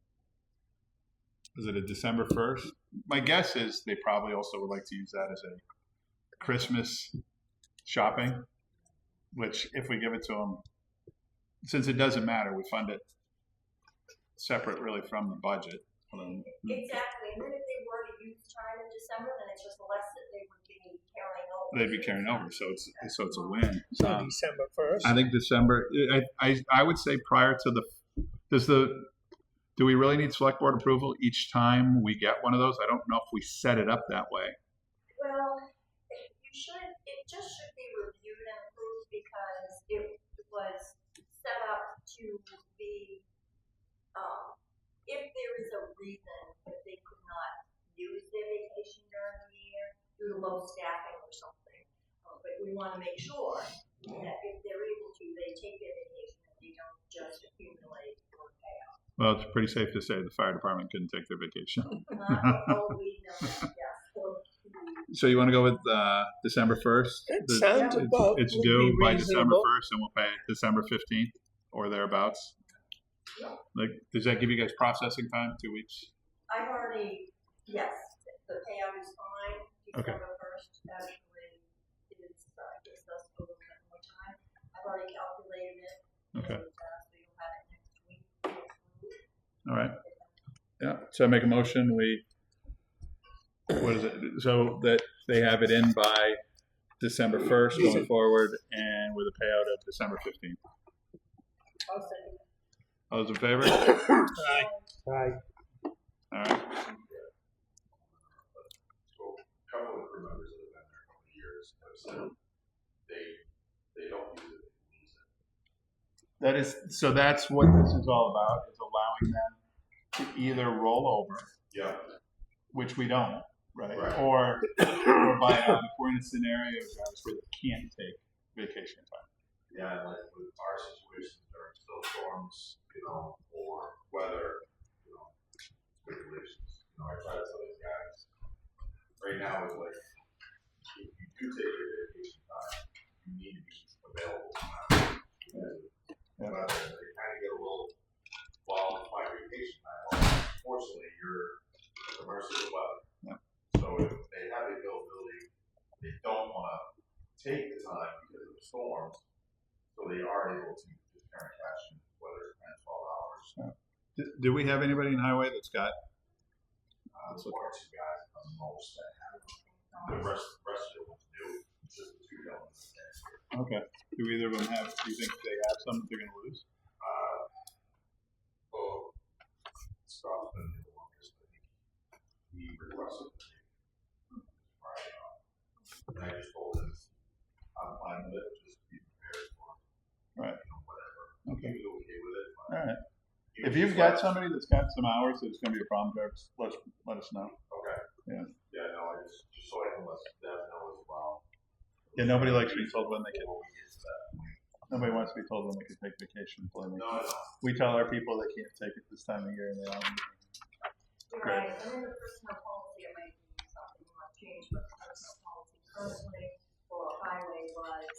Is it a December 1st? My guess is they probably also would like to use that as a Christmas shopping, which if we give it to them, since it doesn't matter, we fund it separate really from the budget. Exactly, and then if they were to use time in December, then it's just less that they would be carrying over. They'd be carrying over, so it's a win. So December 1st. I think December. I would say prior to do we really need select board approval each time we get one of those? I don't know if we set it up that way. Well, it just should be reviewed and approved because it was set up to be, if there is a reason that they could not use their vacation during the year due to low staffing or something. But we want to make sure that if they're able to, they take their vacation and they don't just accumulate or pay out. Well, it's pretty safe to say the fire department couldn't take their vacation. We know that, yes. So you want to go with December 1st? That sounds about. It's would due be by December reasonable. 1st, and we'll pay December 15th or thereabouts. Like, does that give you guys processing time? 2 weeks? I've already, yes, the payout is fine. Okay. December 1st actually gives us a little bit more time. I've already calculated it. Okay. And, so you'll have it next week. All right. Yeah. So I make a motion. What is it? So that they have it in by December 1st going forward, and with a payout of December 15th. I'll send it. All those in favor? Aye. Aye. All right. So a couple of crew members that have been there a couple of years have said they don't use it, they use it. That is, so that's what this is all about, is allowing them to either roll over, Yeah. which we don't, right? Right. Or buy out if we're in a scenario guys, where they can't take vacation time. Yeah, and like with our situation during snowstorms, or weather, regulations. I try to tell these guys right now is like, if you do take your vacation time, you need to be available time. Weather, they kind of get a little, well, it's my vacation time. Well, unfortunately, you're at the mercy of the weather. Yeah. So if they have the availability, they don't want to take the time because of the storms, so they are able to just kind of cash in whether it's 10, 12 hours. Do we have anybody in highway that's got? There's one or two guys. the most that happened. The rest of it was new, it's just the two elements. Okay. Do either of them have, do you think they have some that they're gonna lose? Well, Scott's been here the longest, but he requested it. Right. And I just told him, I'm fine with it, just be prepared for it. Right. You know, whatever. Okay. He was okay with it. But All right. he If was you've just got like, somebody that's got some hours that's gonna be a problem, Dirk, let us know. okay. Yeah. Yeah, no, I just so I can let Deb know as well. Yeah, nobody likes being told when they can. Before we get to that point. Nobody wants to be told when they can take vacation. Believe me. No. We tell our people they can't take it this time of year, and they don't. Right, under the personal policy, it might be something you want to change, but the personal policy currently for highway was,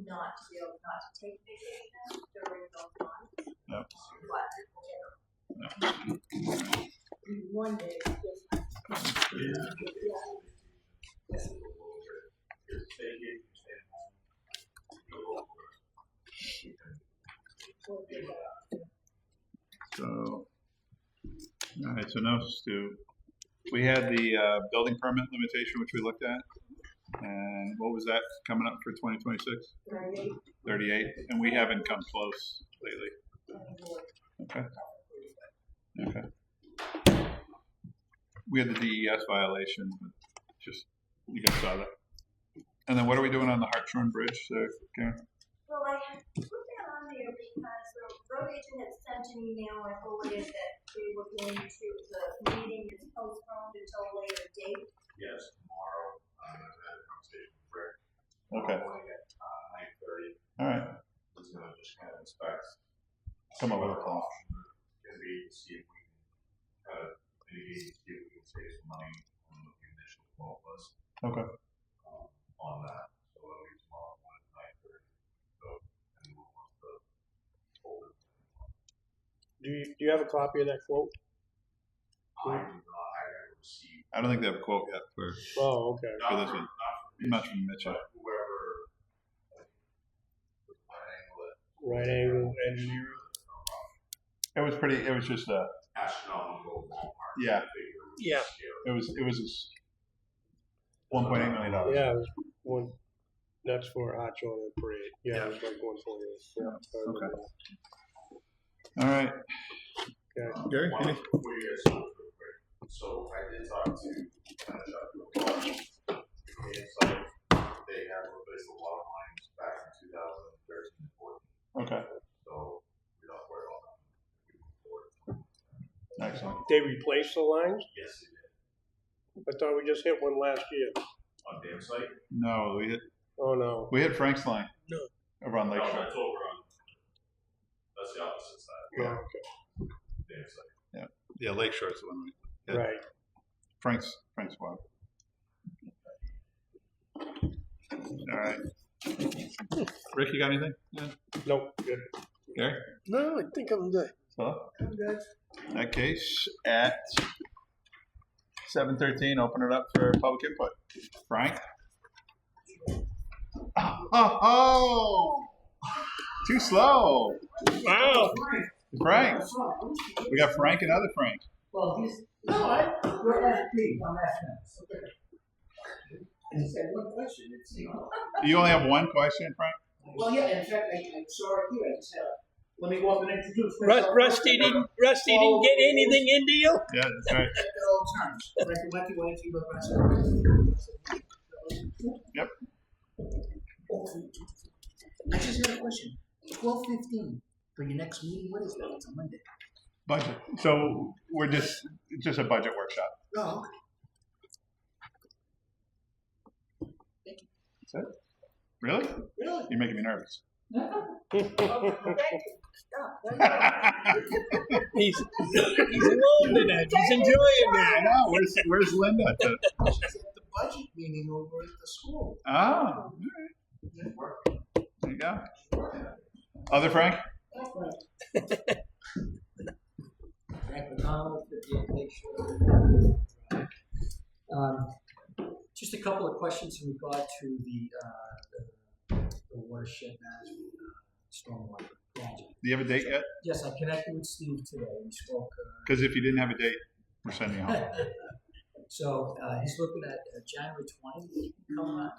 not to be able, not to take vacation during those months. Yep. But, One day, just So, all right. So now, Stu, we had the building permit limitation, which we looked at, and what was that coming up for 2026? 38, and we haven't come close lately. Okay. Okay. We had the DES violation, but just you guys saw that. And then what are we doing on the Hartshorn Bridge, Karen? well, I put that on there because the road agent had sent an email and forwarded that they were going to, the meeting is postponed until a later date. Yes, tomorrow. I've had a conversation with Rick. Okay. Morning at 9:30. All right. He's gonna just kind of inspect. Come up with a what plan. our options can be to see if we can kind of mitigate, see if we can save some money on what the initial quote was. Okay. On that. So it'll be tomorrow morning at 9:30. So anyone wants to hold it. Do you have a copy of that quote? I do not. I haven't received. I don't think they have a quote yet for Oh, okay. For this one. Not from Mitchell. but whoever was angle it. Right angle engineering. It was pretty. It was just a. Astronomical ballpark. Yeah. Figure was Yeah. scary. It was $1.8 million. Yeah, it was one. That's for Hartshorn and Parade. Yeah, it was like 148. Yeah. I remember Okay. that. All right. Okay. Gary, One, any? before you guys go real quick. So I did talk to finish up the Insight. They have replaced a lot of lines back in 2013 and 14. Okay. So we don't worry about that. We move forward. Excellent. They replaced the lines? Yes, it did. I thought we just hit one last year. On dam site? No, Oh no. we hit Frank's line. No. Over on No, Lakeshore. that's over on. That's the opposite side. Yeah. Dam site. Yeah, Lakeshore's the one. Yeah. Right. Frank's one. All right. Rick, you got anything? Yeah. Nope. Good. Gary? No, I think I'm good. So, I'm good. in that case, at 7:13, open it up for public input. Frank? Oh! Too slow. Wow. Frank. We got Frank and other Frank. Well, we're FP, I'm FM. And he said, one question, it's, You only have one question, Frank? well, yeah, in fact, I saw it here, I just let me go up and introduce myself. Rusty didn't get anything into you? Yeah, that's right. At all times. Frankie Lucky, when he looked myself. Yep. I just had a question. 12:15 for your next meeting, what is that? It's a Monday. Budget. So we're just a budget workshop. Oh, okay. That's it? Really? Really? You're making me nervous. Thank you. Stop. He's alone tonight. He's enjoying I that. know. Where's Linda? She's at the budget meeting over at the school. Oh, all right. There you go. Other Frank? Frank McConnell, 58 Lakeshore. Just a couple of questions in regard to the watershed management stormwater project. Do you have a date yet? Yes, I connected with Steve today. We spoke. Because if you didn't have a date, we're sending you home. So, he's looking at January 20th. Come on.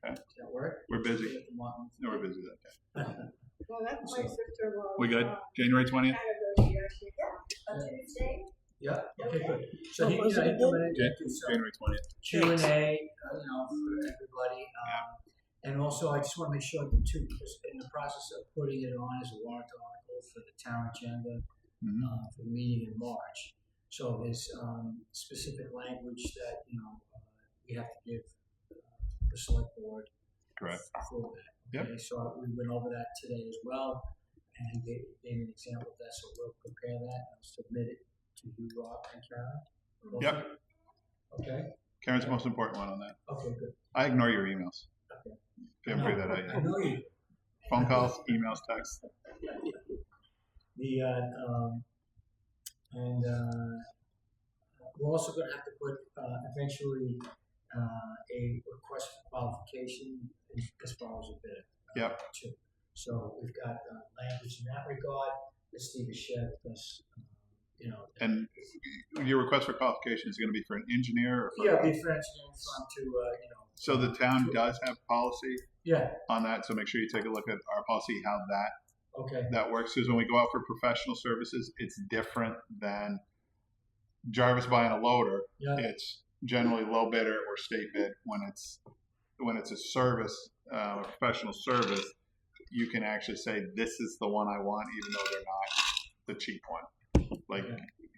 Okay. Does that work? We're busy. At the Martin. No, we're busy that day. Well, that's my sister-in-law. We good? January 20th? Anniversary, actually. A Tuesday? Yeah, okay, good. So, he, was you know, it he come in and do some January 20th. Q&A, for everybody. And also, I just want to make sure that too, because in the process of putting it on as a warrant article for the town agenda for the meeting in March. So there's specific language that we have to give the select board Correct. for that. Yep. Okay, so we went over that today as well, and gave an example of that. So we'll prepare that and submit it to you, Rob and Karen. Yep. Okay. Karen's the most important one on that. Okay. Good. I ignore your emails. Okay. Feel free that I know you. phone calls, emails, texts. We're also going to have to put eventually a request for qualification as far as a bid. Yep. Too. So we've got language in that regard. That Steve has shared with us. And your request for qualification is going to be for an engineer or for Yeah, be for engineering firm to So the town does have policy Yeah. on that, so make sure you take a look at our policy, how Okay. that works. Because when we go out for professional services, it's different than Jarvis buying a loader. Yeah. It's generally low bidder or state bid. When it's a service, a professional service, you can actually say this is the one I want, even though they're not the cheap one. Like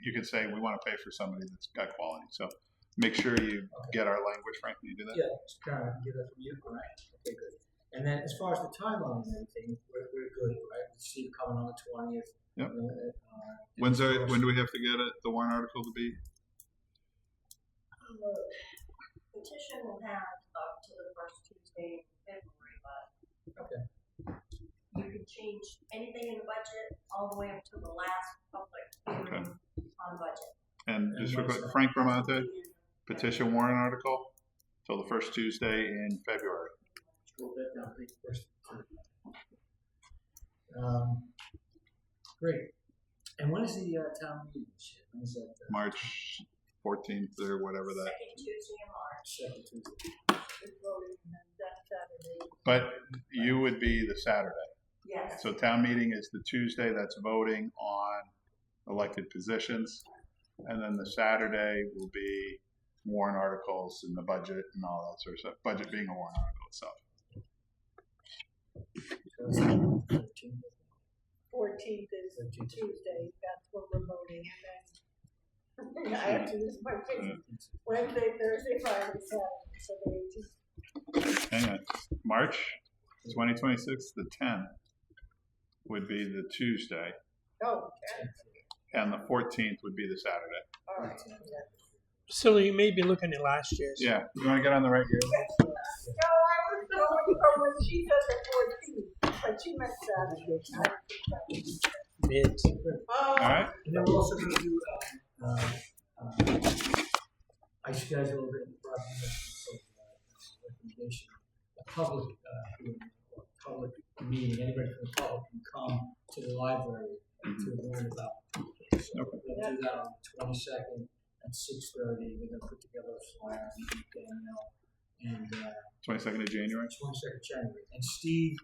you can say we want to pay for somebody that's got quality. So make sure you get our language, Frank. Can you do that? Yeah, just kind of get that from you, all right? Okay, good. And then as far as the timeline and everything, we're good, right? We see it coming on the 20th. Yep. When When do we have to get the warrant article to be? The petition will have up to the first Tuesday in February, but Okay. you can change anything in the budget all the way up to the last public hearing on budget. And just real quick, Frank Bramante, petition warrant article till the first Tuesday in February. Scroll that down, please, first. Great. And when is the town meeting? When is that? March 14th or whatever that. Second Tuesday in March. Second Tuesday. It's voting that Saturday. But you would be the Saturday. Yes. So town meeting is the Tuesday that's voting on elected positions. And then the Saturday will be warrant articles and the budget and all that sort of stuff. Budget being a warrant article itself. So it's 13th. 14th is Tuesday, that's when we're voting, and then I have to use my face. Wednesday, Thursday, Friday, Saturday, so they just. Hang on. March 2026, the 10th would be the Tuesday, Oh, okay, and the 14th would be the Saturday. all right. So you may be looking at last year's. Yeah, you want to get on the right year? No, I was going for when she said the 14th, but she meant Saturday. Bids. All right. And then we're also going to do, I scheduled a recommendation, a public, public meeting. Anybody from the public can come to the library to learn about it. So we'll do that on the 22nd at 6:30. We're going to put together a flyer and 22nd of January. 22nd January. And Steve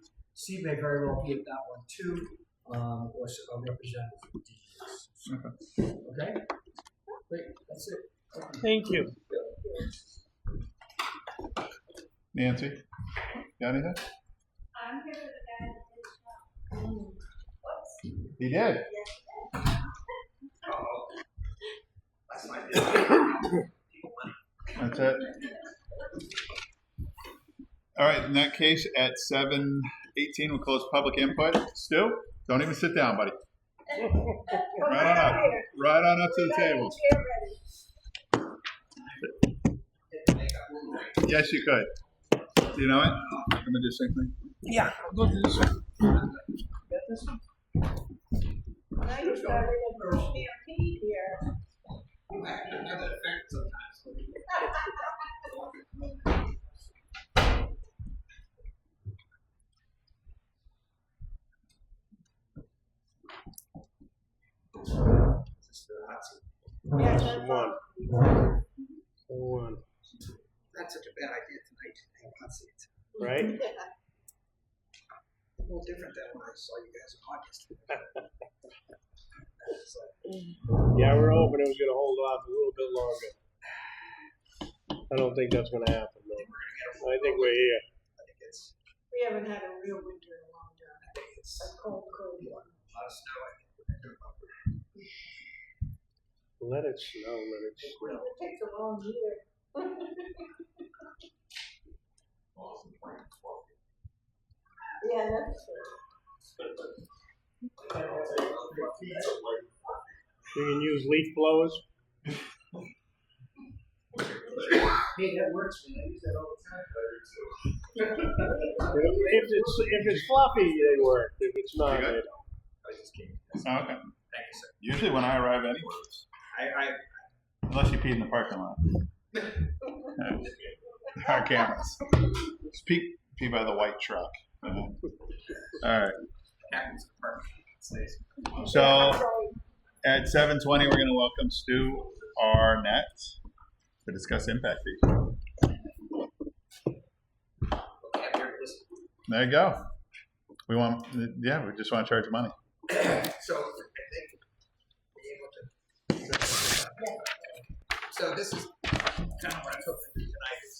may very well be at that one too, or a representative from DES. Okay? Great, that's it. Thank you. Nancy, got anything? I'm here with the guy that did the job. He did. That's it. All right, in that case, at 7:18, we'll close public input. Stu, don't even sit down, buddy. Right on up. Right on up to the table. Yes, you could. Do you know it? I'm gonna do the same thing. Yeah, I'll go to this one. Get this one? Now you started a stampede here. One. right? A little different than when I saw you guys in August. Yeah, we're hoping it was gonna hold off a little bit longer. I don't think that's gonna happen, though. I think we're here. I think it's We haven't had a real winter in a long time. A cold one. a lot of snow. I think we're gonna do about Let it snow, let it snow. It takes a long year. Yeah, that's true. We can use leaf blowers. Hey, that works, man. I use that all the time. If it's fluffy, they work. If it's not, they don't. I just came. Oh, okay. Thank you, sir. Usually when I arrive anywhere, unless you peed in the parking lot. Our cameras. Just pee by the white truck. All right. Happens perfect. So at 7:20, we're going to welcome Stu Arnett to discuss impact fees. There you go. We just want to charge money. So I think be able to. So this is kind of what I took from tonight is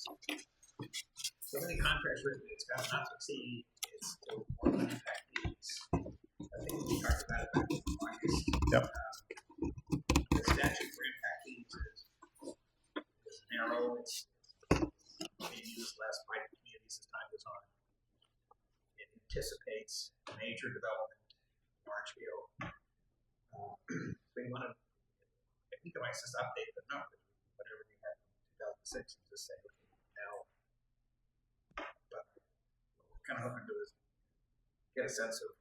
so many contracts written, it's got not to exceed, it's still more than impact fees. I think we talked about it back in August. Yep. The statute for impact fees is narrow, it's being used less by communities as time goes on. It anticipates major development in Marshfield. We want to, if we can just update the numbers, whatever we had in 2006, and just say, now, but what we're kind of hoping to do is get a sense of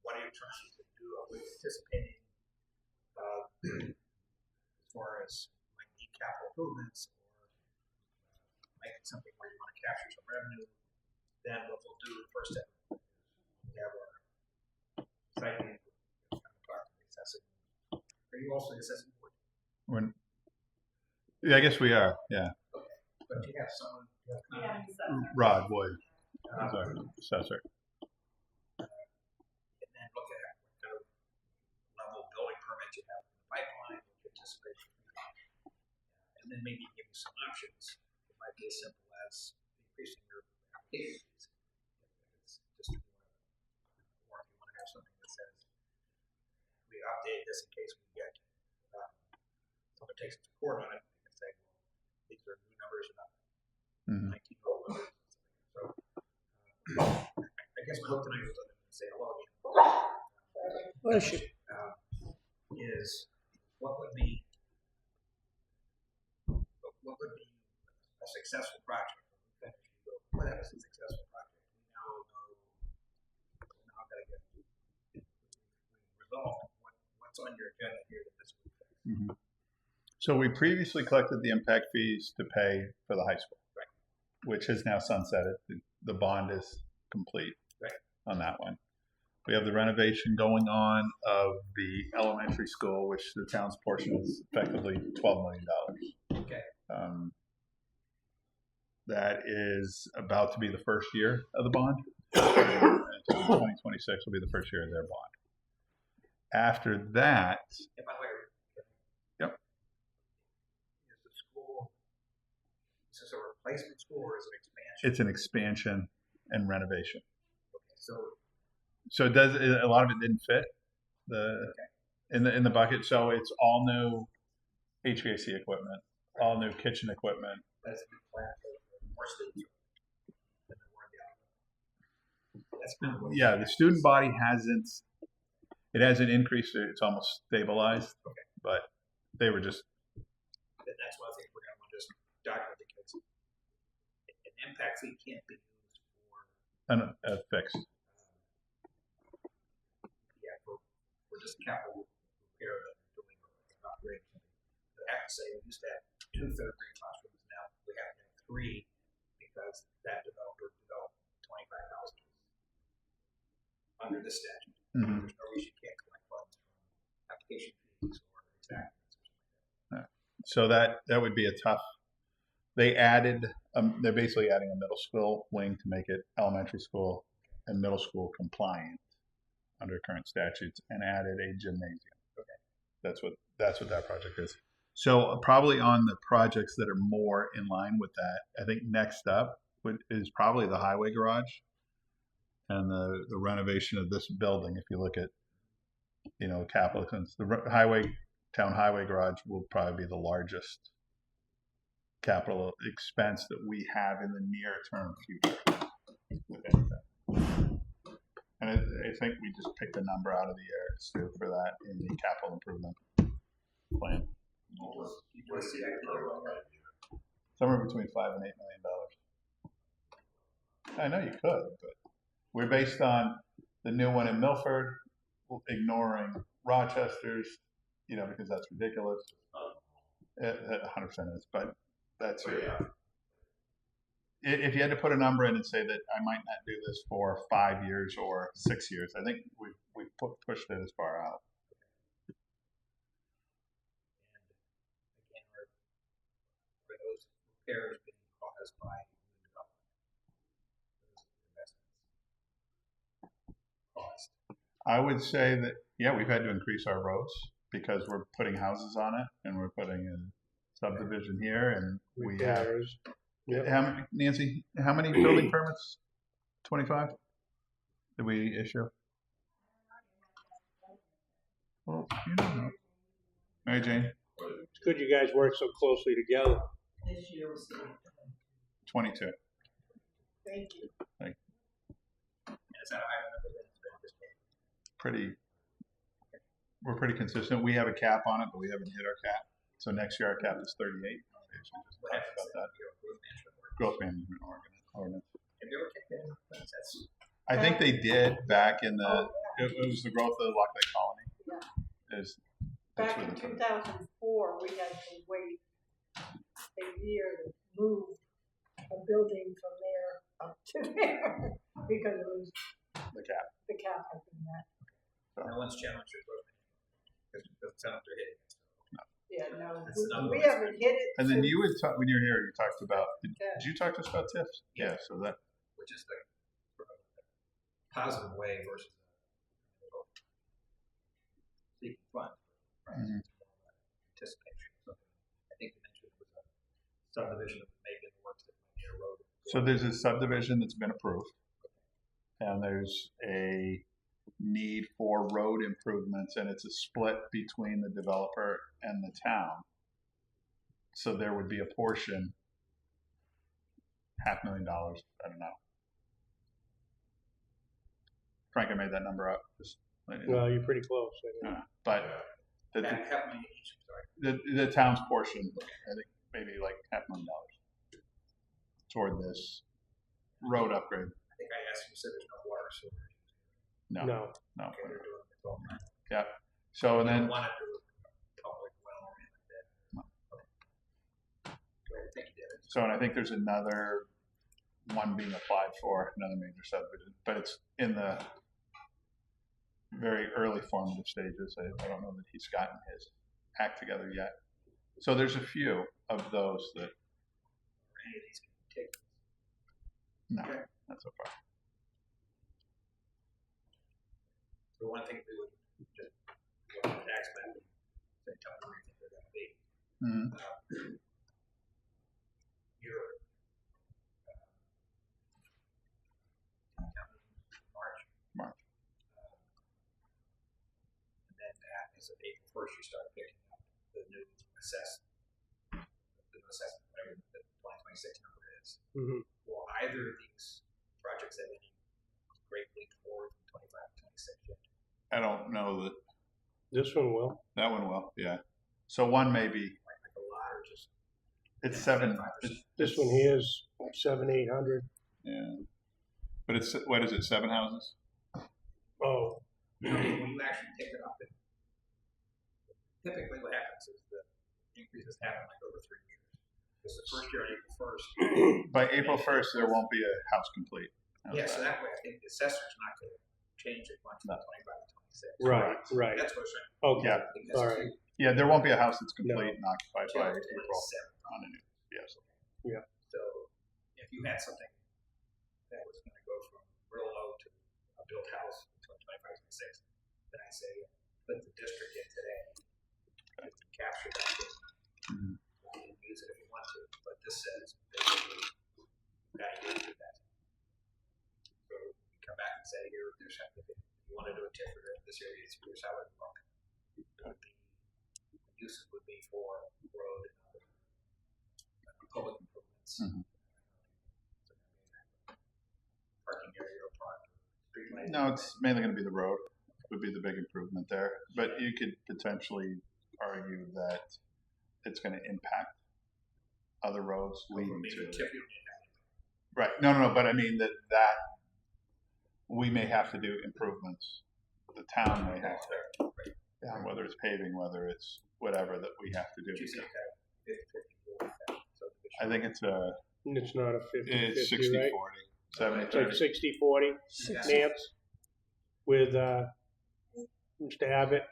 what are you trying to do? Are we anticipating, as far as might need capital improvements or making something where you want to capture some revenue? Then what we'll do first step is we have our site meeting, kind of talk to the assessing. Are you also the assessing board? Yeah, I guess we are. Yeah. Okay, but you have someone. Rod Boyd, is our assessor. And then look at what kind of level of building permit you have in the pipeline, what you anticipate. And then maybe give you some options. It might be as simple as increasing your application fees. It's just or if you want to have something that says we update this in case we get someone takes us to court on it. You can say, well, these are new numbers, not 19 old numbers. So I guess my hope tonight was to say hello again. Is what would be a successful project? What is a successful project? We now know we're now going to get resolved. What's on your agenda here that this week? So we previously collected the impact fees to pay for the high school, right, which has now sunsetted. The bond is complete on that one. We have the renovation going on of the elementary school, which the town's portion is effectively $12 million. Okay. That is about to be the first year of the bond. 2026 will be the first year of their bond. After that, And by the way, yep. Is the school, is this a replacement school or is it expansion? It's an expansion and renovation. Okay, so it does. A lot of it didn't fit in the bucket. So it's all new HVAC equipment, all new kitchen equipment. that's a good plan for more students than there were in the other. That's kind of what Yeah, the student body hasn't increased. It's almost stabilized. Okay. But they were just. And that's one of the things we're going to want to just document because an impact fee can't be used for Fixed. for just capital repair that we're doing or like an upgrade. I have to say we used to have 2 third-grade classrooms. Now we have to have 3 because that developer developed 25,000 under this statute. There's no reason you can't collect funds from application fees or exact. So that would be a tough They added, they're basically adding a middle school wing to make it elementary school and middle school compliant under current statutes, and added a gymnasium. That's what that project is. So probably on the projects that are more in line with that, I think next up is probably the highway garage and the renovation of this building. If you look at, capital expense, the town highway garage will probably be the largest capital expense that we have in the near term future. With anything. And I think we just picked a number out of the air, Stu, for that in the capital improvement plan. What's the actual right? Somewhere between $5 and $8 million. I know you could, but we're based on the new one in Milford, ignoring Rochester's, because that's ridiculous. 100% is, but that's So, yeah. If you had to put a number in and say that I might not do this for 5 years or 6 years, I think we've pushed it as far out. Again, are those repairs being caused by new development? Those investments cost. I would say that, yeah, we've had to increase our roads because we're putting houses on it and we're putting a subdivision here, and we have. Repairs. Yep. Nancy, how many building permits? 25? Did we issue? Well, you don't know. Mary Jane, It's good you guys work so closely together. This year was 22. Thank you. And is that a higher number than it's been anticipated? We're pretty consistent. We have a cap on it, but we haven't hit our cap. So next year our cap is 38. What happens About that. if you have Growth growth management work? management ordinance. Have you ever kicked in? That's I think they did back in the. It was the growth of the Lock Lake Colony. That's Back where in the- 2004, we had to wait a year to move a building from there up to there because it was the cap. the cap had been met. no one's challenged your growth management because it doesn't sound like they're hitting it. Yeah, no, That's another we one. haven't hit it. And then since- you would talk when you were here. You talked about. Did Yeah. you talk to us about TIFs? Yeah. So that. Which is the positive way versus seeking fun. Right? Mhm. Anticipation. So I think you mentioned it was a subdivision that may be in the works that might need a road. So there's a subdivision that's been approved, and there's a need for road improvements, and it's a split between the developer and the town. So there would be a portion, $500,000. I don't know. Frank, I made that number up. Just let you know. Well, you're pretty close. I think. But the, That helped me each. Sorry. the town's portion, I think maybe like $500,000 toward this road upgrade. I think I asked you, you said there's no water, so No. No. okay, they're doing it all right. Yeah. So and They then want to do it public well or anything like that. Okay. Great, thank you, David. So, and I think there's another one being applied for, another major subdivision, but it's in the very early formative stages. I don't know that he's gotten his act together yet. So there's a few of those that, Any of these can take. no, Okay. not so far. So one thing we would just want to tax that, say, tell them where you think they're going to be. Mhm. Your March. March. And then that is at April 1st, you start picking up the new assessment. The new assessment, whatever the 2026 number is. Mhm. Will either of these projects have any great leap forward from 25 to 26 yet? I don't know that This one will. that one will, yeah. So one may be, Like a lot or just it's seven, 5%? This one here is 700-800. yeah. But it's, what is it, 7 houses? Oh, When you actually pick it up, typically what happens is the increases happen like over 3 years. Because the first year on April 1st. By April 1st, there won't be a house complete. How's Yeah, so that? that way I think the assessor's not going to change it much from No. 25 to 26. right, right. That's what I'm saying. Okay, Yeah. I think that's all right. Yeah, there won't be a house that's complete No. and occupied Until by April 27. on a new, yes. Yeah. So if you had something that was gonna go from real low to a built house between 25 and 6, then I say, put the district in today. To capture that. Mhm. You can use it if you want to, but this says basically, now you do that. So you come back and say, here, there's something, if you want to do a TIF for this area, here's how it would look. The uses would be for road and other public improvements. Mhm. Parking area or park, street lighting. No, it's mainly going to be the road. Would be the big improvement there. But you could potentially argue that it's going to impact other roads leading Maybe to. TIF, you don't need that. Right. No. But I mean that we may have to do improvements. The town may have to, whether it's paving, whether it's whatever that we have to do. Did you say that 50-50 I think it's It's not a 50-50, it's 60-40, right? 70-30. It's like 60-40, Nance, with Mr. Abbott.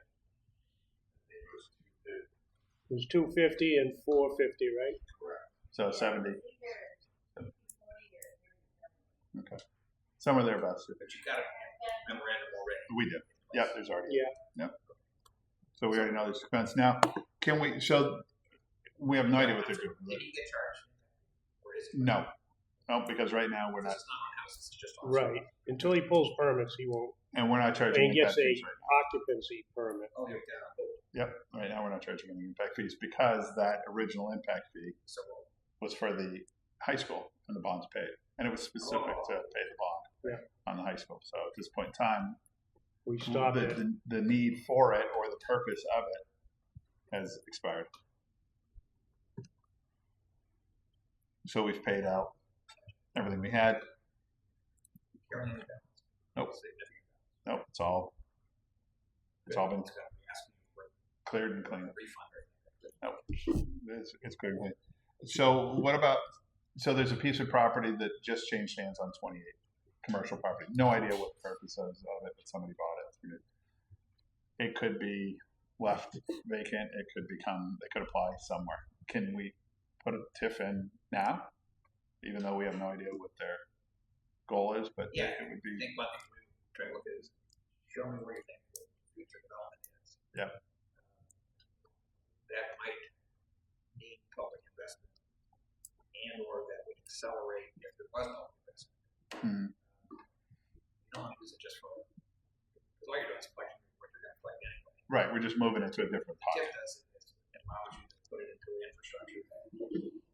It was 250 and 450, right? So 70. Okay. Somewhere thereabouts. But you got a memorandum already. We do. Yep, there's already. Yeah. Yep. So we already know the expense. Now, can we, so we have no idea what they're doing. Did he get charged? Or is it? No. No, because right now we're not, It's not on houses, it's just on. Right. Until he pulls permits, he won't. and we're not charging And impact gets a fees right now. occupancy permit. Oh, you're down. Yep, right now we're not charging any impact fees because that original impact fee So, was for the high school and the bonds paid. And it was specific to pay the bond on the high school. So at this point in time, We stopped it. the need for it or the purpose of it has expired. So we've paid out everything we had. carrying it down. Nope. Significant. Nope, it's all been It's gonna be asking for a cleared and clean. refund or anything. Nope, it's cleared and clean. So what about, so there's a piece of property that just changed hands on 28, commercial property. No idea what the purpose is of it, but somebody bought it. It could be left vacant. It could become, they could apply somewhere. Can we put a TIF in now, even though we have no idea what their goal is? But Yeah, it would I be, think one thing we try to look at is show me where you think the future development is. Yeah. That might need public investment and or that would accelerate if there was no investment. Mhm. You don't want to use it just for, because all you're doing is collecting what you're going to collect anyway. right, we're just moving it to a different pot. TIF does it, it allows you to put it into infrastructure that,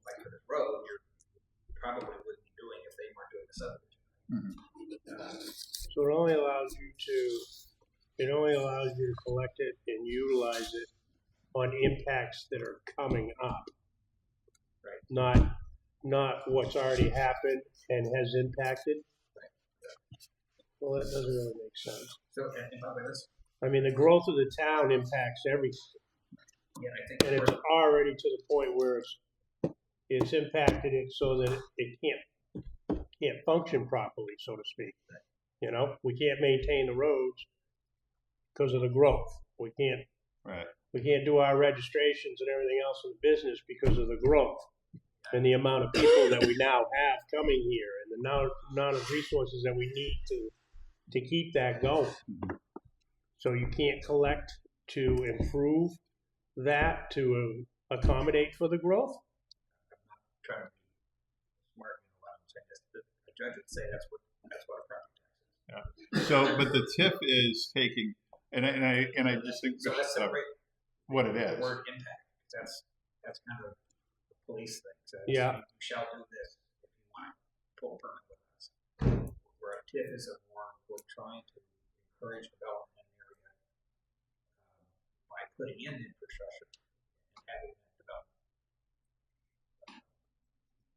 like for the road, you probably wouldn't be doing if they weren't doing the subdivision. Mhm. So it only allows you to collect it and utilize it on impacts that are coming up. Right. Not what's already happened and has impacted. Well, that doesn't really make sense. So, and by this, I mean, the growth of the town impacts everything, yeah, I think and it's already to the point where it's impacted it so that it can't function properly, so to speak. You know, we can't maintain the roads because of the growth. We can't do our registrations and everything else in the business because of the growth and the amount of people that we now have coming here and the amount of resources that we need to keep that going. So you can't collect to improve that to accommodate for the growth. trying to be smart in what I'm saying. The judge would say that's what a property tax is. So, but the TIF is taking, and I just think So let's separate what it the is. word impact. That's kind of the police thing. Says, Yeah. You shall do this if you want to pull a permit with us. Where a TIF is we're trying to encourage development in an area by putting in infrastructure and having that development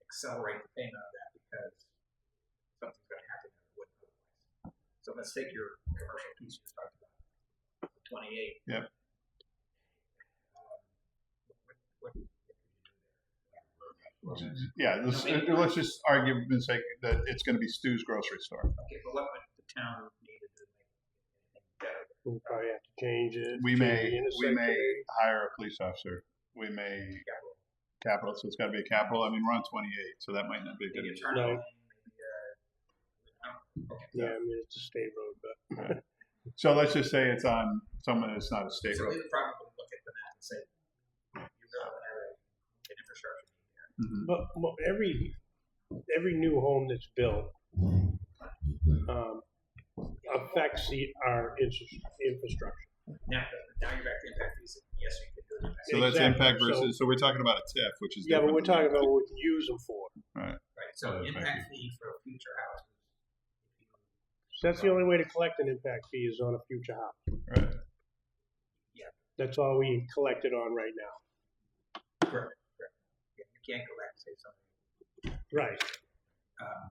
accelerate the payment of that because something's going to happen that it wouldn't otherwise. So let's take your commercial piece you talked about, 28. Yep. What could you do there? Yeah, let's just argue for the sake that it's going to be Stu's grocery store. Okay, but what would the town need to do to make it better? We'll probably have to change it. We change may the intersection. hire a police officer. We may capital, so it's gotta be a capital. I mean, we're on 28, so that might not be a good Maybe a idea. turn No. lane, okay. Yeah, I mean, it's a state road, but So let's just say it's on someone that's not a state So road. we would probably look at the map and say, you really have an infrastructure need here. but every new home that's built affects our infrastructure. Now you're back to impact fees. Yes, you could do it. So that's Exactly. impact versus, so we're talking about a TIF, which is Yeah, but different we're than talking about impact. what we can use them for. Right. Right, so Oh, impact fee for future houses. So that's the only way to collect an impact fee is on a future house. Right. That's all we collect it on right now. Correct. Yeah, you can't go back and say something. Right.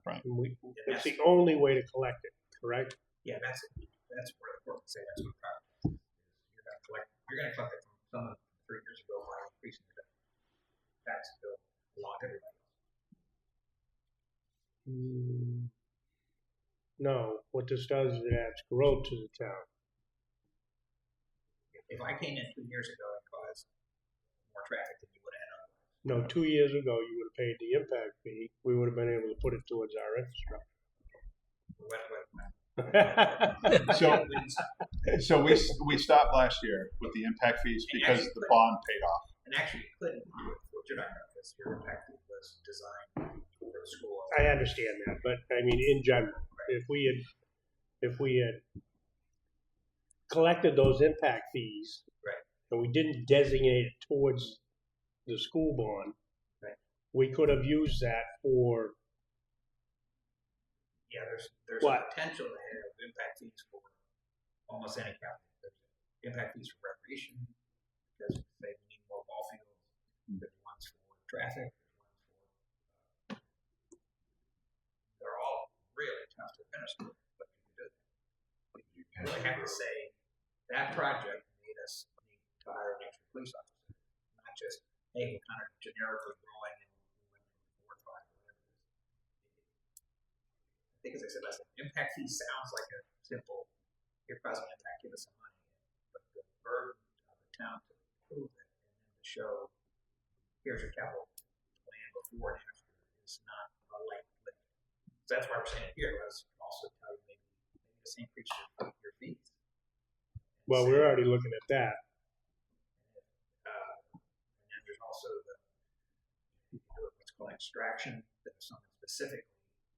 Right. And it's the only way to collect it, correct? Yeah, that's where the court would say that's what property is. You're gonna collect it from someone 3 years ago by increasing the tax bill along with everybody else. No, what this does is it adds growth to the town. If I came in 2 years ago and caused more traffic than you would have had otherwise. No, 2 years ago, you would have paid the impact fee. We would have been able to put it towards our infrastructure. So we stopped last year with the impact fees because the bond paid off. And actually, you couldn't do it for what you're talking about because your impact fee was designed for the school. I understand that, but I mean, in general, if we had collected those impact fees, Right. and we didn't designate it towards the school bond, Right. we could have used that for Yeah, there's What? a potential to have impact fees for almost any county. There's impact fees for recreation because they need more ball fields. There's ones for traffic. There's ones for. They're all really tough to administer, but you can do it. You really have to say that project made us need to hire an extra police officer, not just hey, we're kind of generically growing and we went from 4 to 5 whatever it is. I think, as I said last time, impact fee sounds like a simple, you're causing impact, give us some money. But the burden of the town to prove it and then to show, here's your capital plan before and after is not a light lift. So that's why we're saying it here. Let's also tell you maybe just increase your fees. well, we're already looking at that. And then there's also what's called extraction, that if something specifically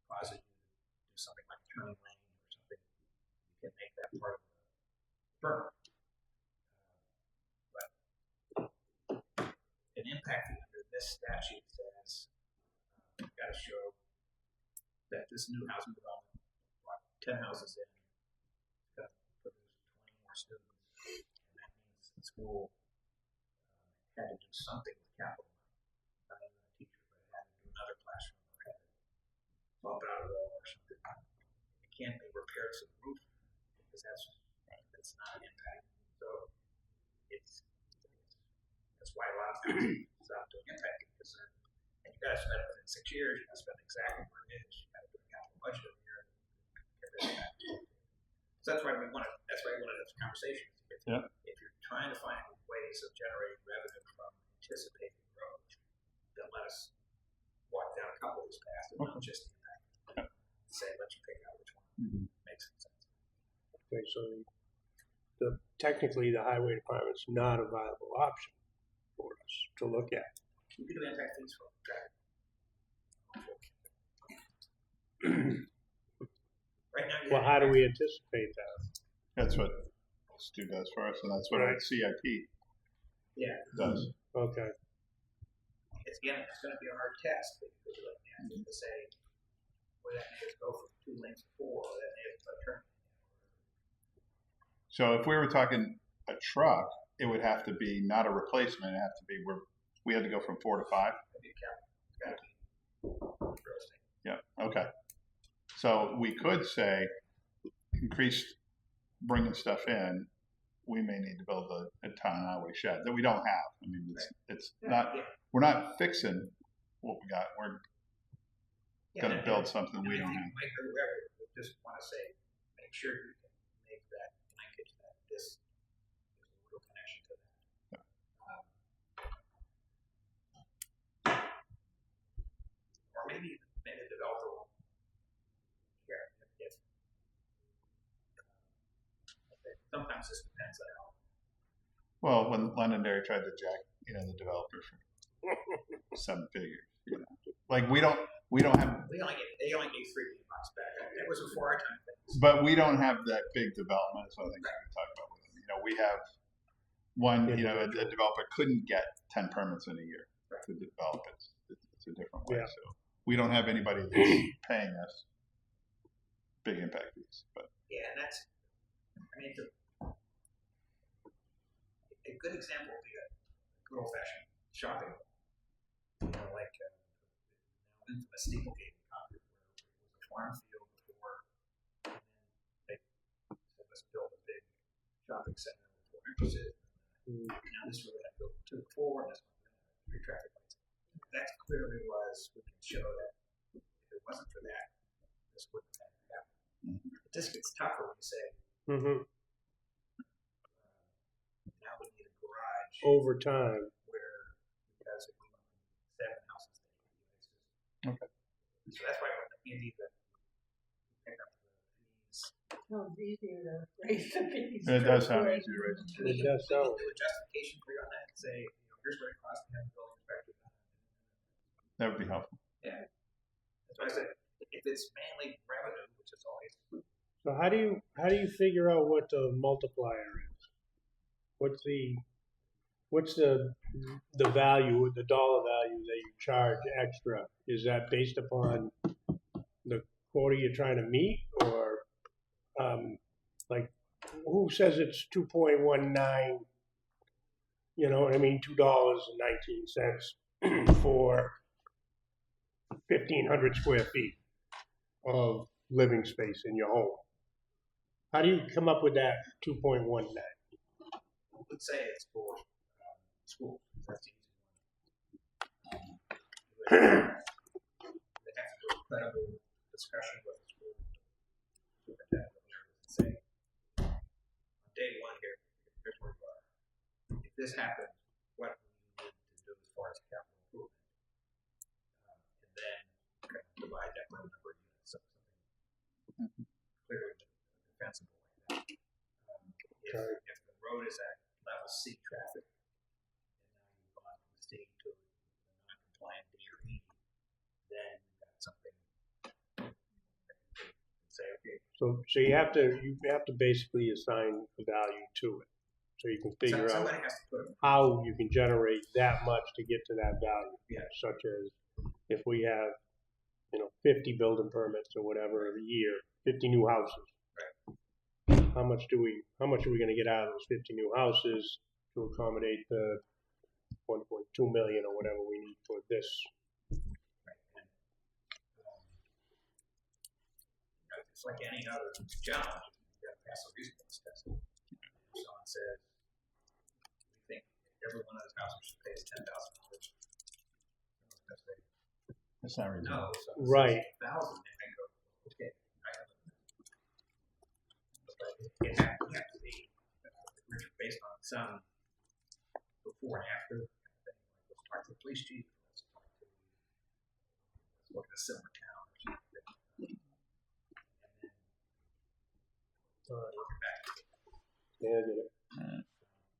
causes you to do something like turning lane or something, you can make that part of the permit. But an impact fee under this statute says you've got to show that this new housing development brought 10 houses in, got to produce 20 more students, and that means the school had to do something with capital money, not even a teacher, but it had to do another classroom or had to bump out a wall or something. It can't be repaired to the roof because that's not an impact. So that's why a lot of times stop doing impact because and you got to spend it within 6 years. You got to spend exactly where it is. You got to do a capital budget every year. So that's why we want to. That's why we wanted this conversation. If you're trying to find ways of generating revenue from anticipated growth, then let us walk down a couple of these paths and not just impact. Say, let you pick out which one makes sense. Okay, so technically, the highway department's not a viable option for us to look at. You can do impact fees for traffic. Right now, Well, how do we anticipate that? That's what Stu does for us, and that's what our CIP does. Okay. It's going to be a hard test because you have to say, well, that may go from 2 lanes to 4, or that may have a turn. So if we were talking a truck, it would have to be not a replacement. It have to be we had to go from 4 to 5. That'd be a capital. It's got to be real estate. Yeah. Okay. So we could say increase bringing stuff in. We may need to build a town highway shed that we don't have. I mean, it's not. We're not fixing what we got. We're going to build something we don't have. Mike or whoever just want to say, make sure you can make that linkage that this is a real connection to that. sometimes this depends on how. Well, when Londonderry tried to jack, the developer for 7 figures, like we don't have, They only gave $3 million back. It was before our time. but we don't have that big development. So I think we can talk about with them. We have one, a developer couldn't get 10 permits in a year to develop it. It's a different way. Yeah. So we don't have anybody that's paying us big impact fees. But Yeah, and that's, a good example would be a good old fashioned shopping mall. Like infamous Steeplegate in Concord, where it was a farm field before, and then they must build a big shopping center with 4 entrances. Now this really had to go 2 to 4, and this one had 3 traffic lights. That clearly was, we can show that if it wasn't for that, this wouldn't have happened. It just gets tougher when you say, now we need a garage over time. where, because if we went from 7 houses, it's just, okay. so that's why you need to pick up the fees. Sounds easier to raise the fees. It does sound easy to raise the It fees. does so. Do a justification for you on that and say, here's what it costs to have a building inspector. That would be helpful. Yeah. That's why I said, if it's mainly revenue, which is always, So how do you figure out what the multiplier is? What's the value, the dollar value that you charge extra? Is that based upon the quota you're trying to meet, or like who says it's 2.19? You know what I mean? $2.19 for 1,500 square feet of living space in your home. How do you come up with that 2.19? let's say it's for school. That's the easy one. They have to do a credible discussion with the school superintendent and say, on day 1 here, here's where we are. If this happens, what do we need to do as far as capital improvement? And then kind of divide that by the number of units. So something clearly defensible like that. If the road is at level C traffic, and now you've gone from C to a non-compliant D or E, then you've got something that you can say, okay, So you have to basically assign a value to it, so you can figure out somebody has to put them. how you can generate that much to get to that value. Yeah. Such as if we have 50 building permits or whatever a year, 50 new houses. How much are we going to get out of those 50 new houses to accommodate the 1.2 million or whatever we need for this? Right. And, it's like any other challenge. You got to pass a reasonableness test. If someone says, we think every one of those houses should pay us $10,000. That's not reasonable. No, Right. $1,000, and I go, okay, I have it. But it have to be based on some before and after. Let's talk to the police chief. Let's look at a similar town. And then work it back. Yeah, I get it.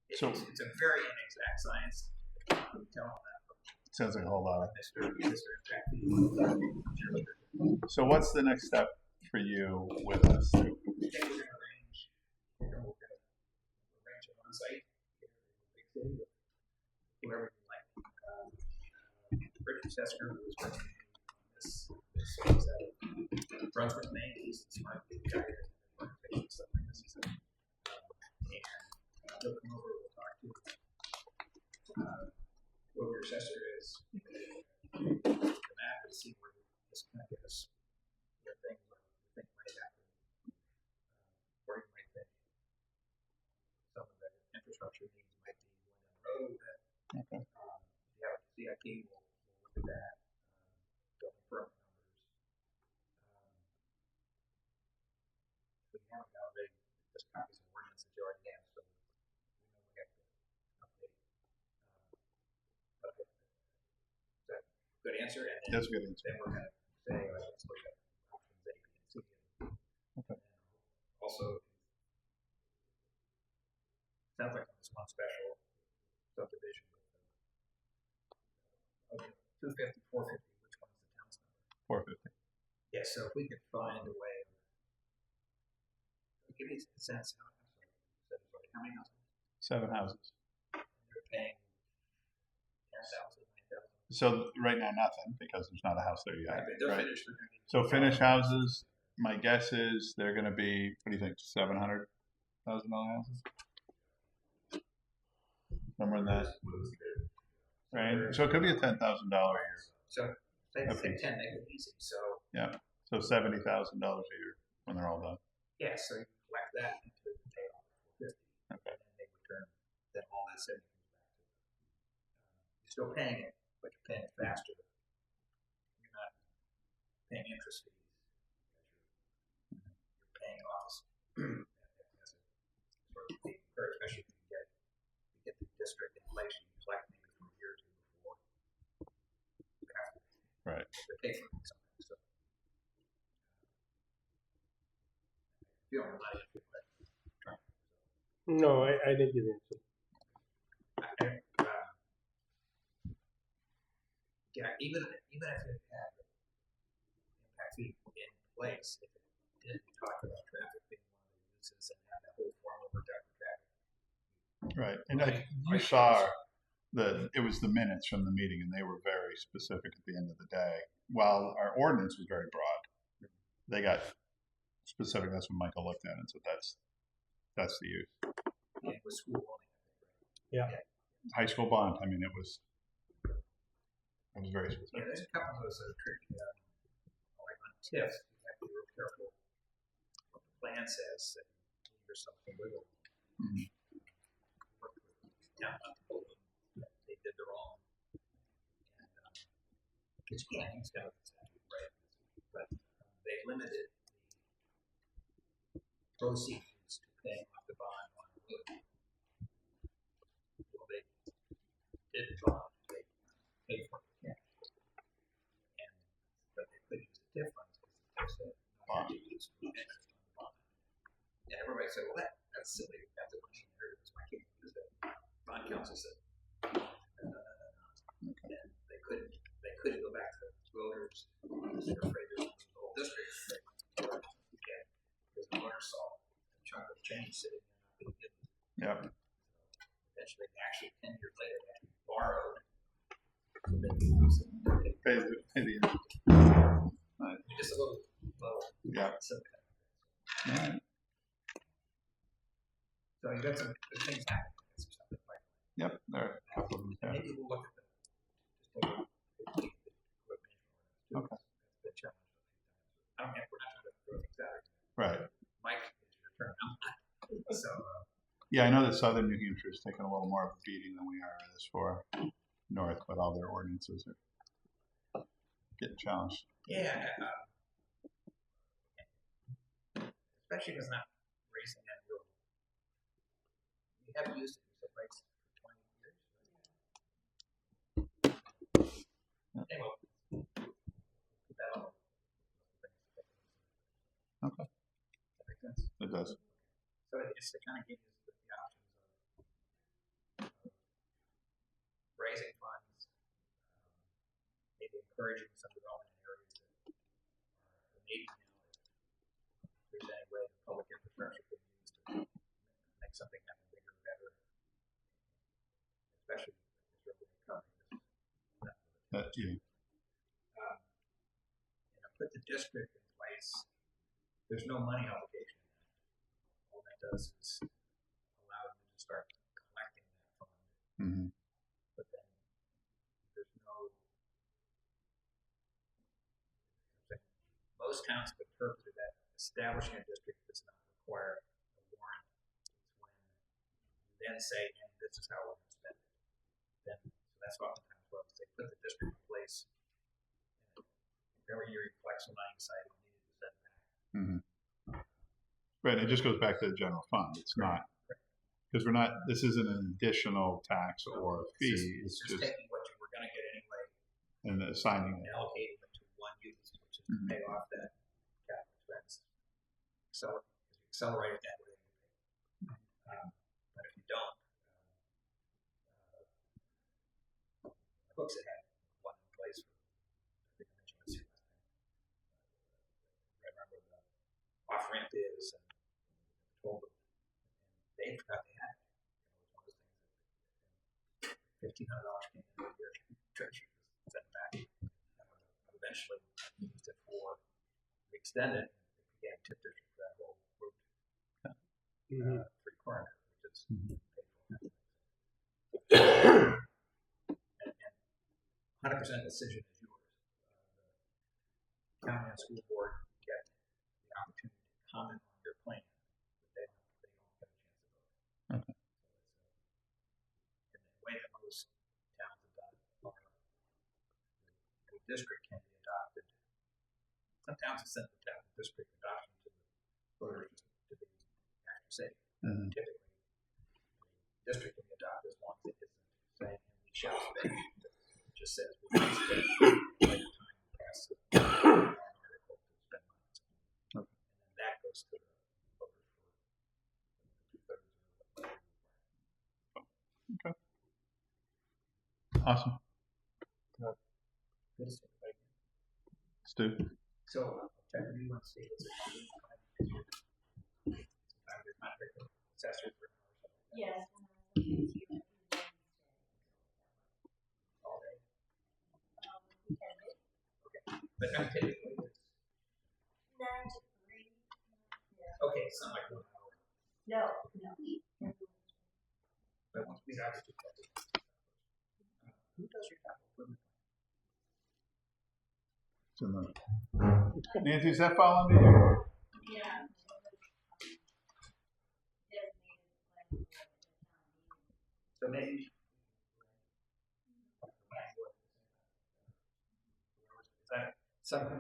It's a very inexact science. I'm telling that. Sounds like a whole lot. Mr. Impact. So what's the next step for you with us? I think we're going to arrange it on site in a big city, whoever you like. Richard Sesker, who was working on this is out of Brunswick, Maine. He's a smart guy and stuff like this. And he'll come over, we'll talk to whoever your assessor is, the map and see where this kind of gives us the things that you think might happen. Where you might think some of the infrastructure needs might be going down the road. That CIP will look at that. Building permit numbers. We haven't validated just copies of ordinance that you already have, so we know we have to update. Okay. Is that a good answer? And then, That's a good answer. Then we're going to say, let's look at options A, B, and C. Okay. Also, zone special subdivision with, 250, 450, which one is the town's number? 450. Yeah, so if we could find a way, give me a sense, how many houses? 7 houses. They're paying 10,000, 9,000. So right now, nothing, because there's not a house there yet. Right, they're right? finished. They're gonna be So finished houses, my guess is they're going to be, what do you think, $700,000 houses? Somewhere in that range. So it could be a $10,000 a year. So say Okay. 10, make it easy. So So $70,000 a year when they're all done. yeah, so you collect that into the payoff for 50, Okay. and then they return then all that 70 comes back to you. You're still paying it, but you're paying it faster. You're not paying interest fees. You're paying off as a sort of fee, or especially if you get the district inflation, you collect maybe from a year or two before you have to Right. pay for it something. So you don't rely on it. No, I think you've answered. Yeah, even if it had impact fee in place, if it didn't talk about traffic being one of the uses and have that whole formula for traffic. Right. And you saw it was the minutes from the meeting, and they were very specific at the end of the day. While our ordinance was very broad, they got specific. That's what Michael looked at and said that's the use. It was school only. Yeah. High school bond. I mean, it was very Yeah, specific. there's a couple of those that are tricky. Like on TIF, you have to be real careful what the plan says that you give yourself a wiggle. Mhm. Not to hold them, they did their own. And, because you can't use that, right? But they limited the proceeds to paying off the bond on the road. Well, they did bond, they paid for it. But they could use the TIF funds because the TIF said not to use interest on the bond. And everybody said, well, that's silly. That's a money inheritance. Why can't you use that? Bond council said, no. And they couldn't go back to the voters. They're afraid to lose the whole district. Because the voters saw a chunk of change sitting there not being given. Yep. Eventually, actually, 10 years later, they actually borrowed. So they could use it. Pay the interest. Just a little low. Yeah. So, All right. so you got some good things happening. Something like Yep. There are a couple of them. Yeah. maybe we'll look at them. Just take a Okay. That's the challenge. I don't have, we're not trying to throw things out. Right. Mike, it's your turn. So, Yeah, I know that Southern New Hampshire is taking a little more of a beating than we are as for North, but all their ordinances are getting challenged. yeah, especially because not racing that real. We haven't used it as a race for 20 years. Anyway, put that on. Okay. That makes sense. It does. So it's to kind of give you the options of raising funds, maybe encouraging some development in areas that are needing now. If there's any way the public infrastructure could be used to make something happen bigger and better, especially if there's really coming. Yeah. Put the district in place. There's no money obligation. All that does is allow them to start collecting that fund. Mm-hmm. But then there's no. Most towns have interpreted that establishing a district does not require a warrant. It's when you then say, and this is how we're going to spend it. Then so that's oftentimes what they put the district in place. And every year you collect some money inside and you need to send back. Mm-hmm. Right. It just goes back to the general fund. It's not because we're not. This isn't an additional tax or fee. It's just taking what you were going to get anyway and assigning and it. allocating it to one use, which is to pay off that capital expense. So if you accelerate it that way, but if you don't, Hooks had one in place for, I think I mentioned this last time. I remember the off ramp is and told them, and they forgot they had it. It was one of those things that $1,500 came in a year, treasure sent back. Eventually used it for extended, it began tip district for that whole route. Free corner, which is paid for. And 100% decision is yours. The county and school board get the opportunity to comment on your plan, but they don't get a chance to vote. Okay. So it's in the way that most towns have done it, the district can be adopted. Some towns have sent the town district adoption to the voters to be after say. Typically, the district can be adopted as long as it isn't saying we shall spend. It just says we will spend by the time we pass the article to spend money. Okay. And then that goes to the voters for 2/3 of the Okay. Awesome. Good stuff. Stu? So, check with you and see what's accessory for Yes. all day. We can do. But not typically. 9 to 3. Okay, it's not like 1 hour. No. But once we have to who does your capital equipment? Nancy, does that fall under you? Yeah. So maybe. Is that something?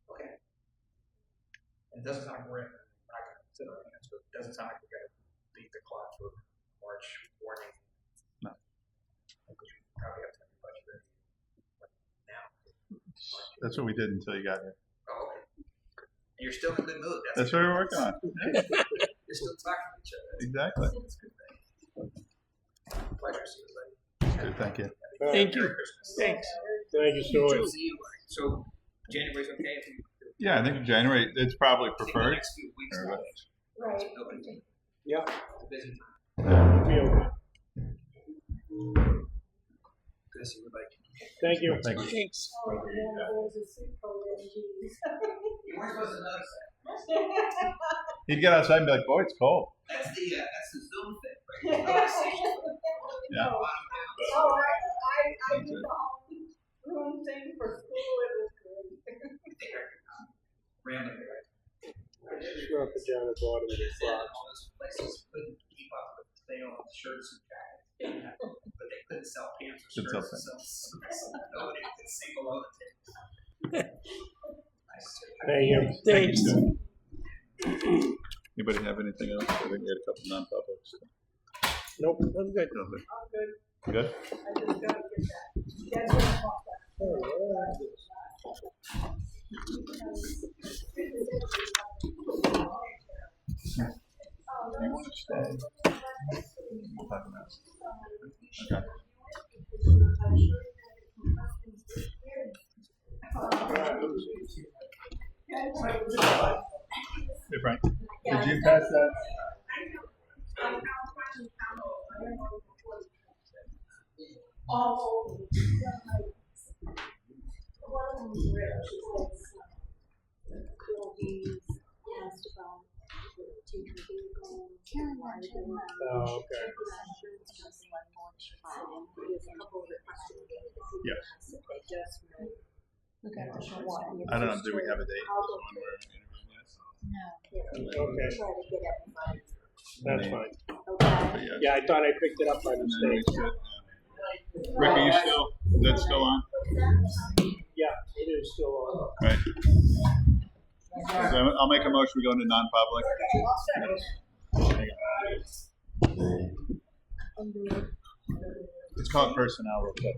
Okay. It doesn't sound like we're not going to consider it, but it doesn't sound like we're going to beat the clock for March warning. No. Because we probably have to have a budget ready now. That's what we did until you got here. Oh, okay. And you're still in a good mood. That's what we're working on. Yeah. You're still talking to each other. Exactly. That's a good thing. Pleasure to see you, buddy. Good, thank you. Thank you. Merry Christmas. Thanks. Thank you so much. See you. So January's okay if you do. Yeah, I think January, it's probably I think the preferred. next few weeks. Right. It's open. Yeah. It's a busy time. Be okay. Good to see everybody. Thank you. Thank you. Thanks. Oh, yeah, there's a sinkhole there, geez. You weren't supposed to notice that. He'd get outside and be like, boy, it's cold. That's the Zoom thing, right? Yeah. Oh, I did the whole room thing for school, it was good. Randomly, right? Screw up down the bottom of the box. All those places couldn't keep up with sale on shirts and jackets, but they couldn't sell pants or Couldn't sell skirts. So nobody could single out the tickets. Nice. Thank you. Thanks. Anybody have anything else? I think we had a couple non-publics. Nope, I'm good. No, I'm good, Good? I just gotta get that. That's what I'm talking You want to stay? We'll talk about it. Okay. Hey, Frank. Did you pass that? Oh. Oh, okay. Yes. Okay. I don't know. Do we have a date? When we're interviewing this? Okay. That's fine. But yeah. Yeah, I thought I picked it up by And then we mistake. should, Rick, are you still? Is that still on? Yeah, it is still on. Right. So I'll make a motion. We go into non-public. Hang on. It's called personnel. Real quick.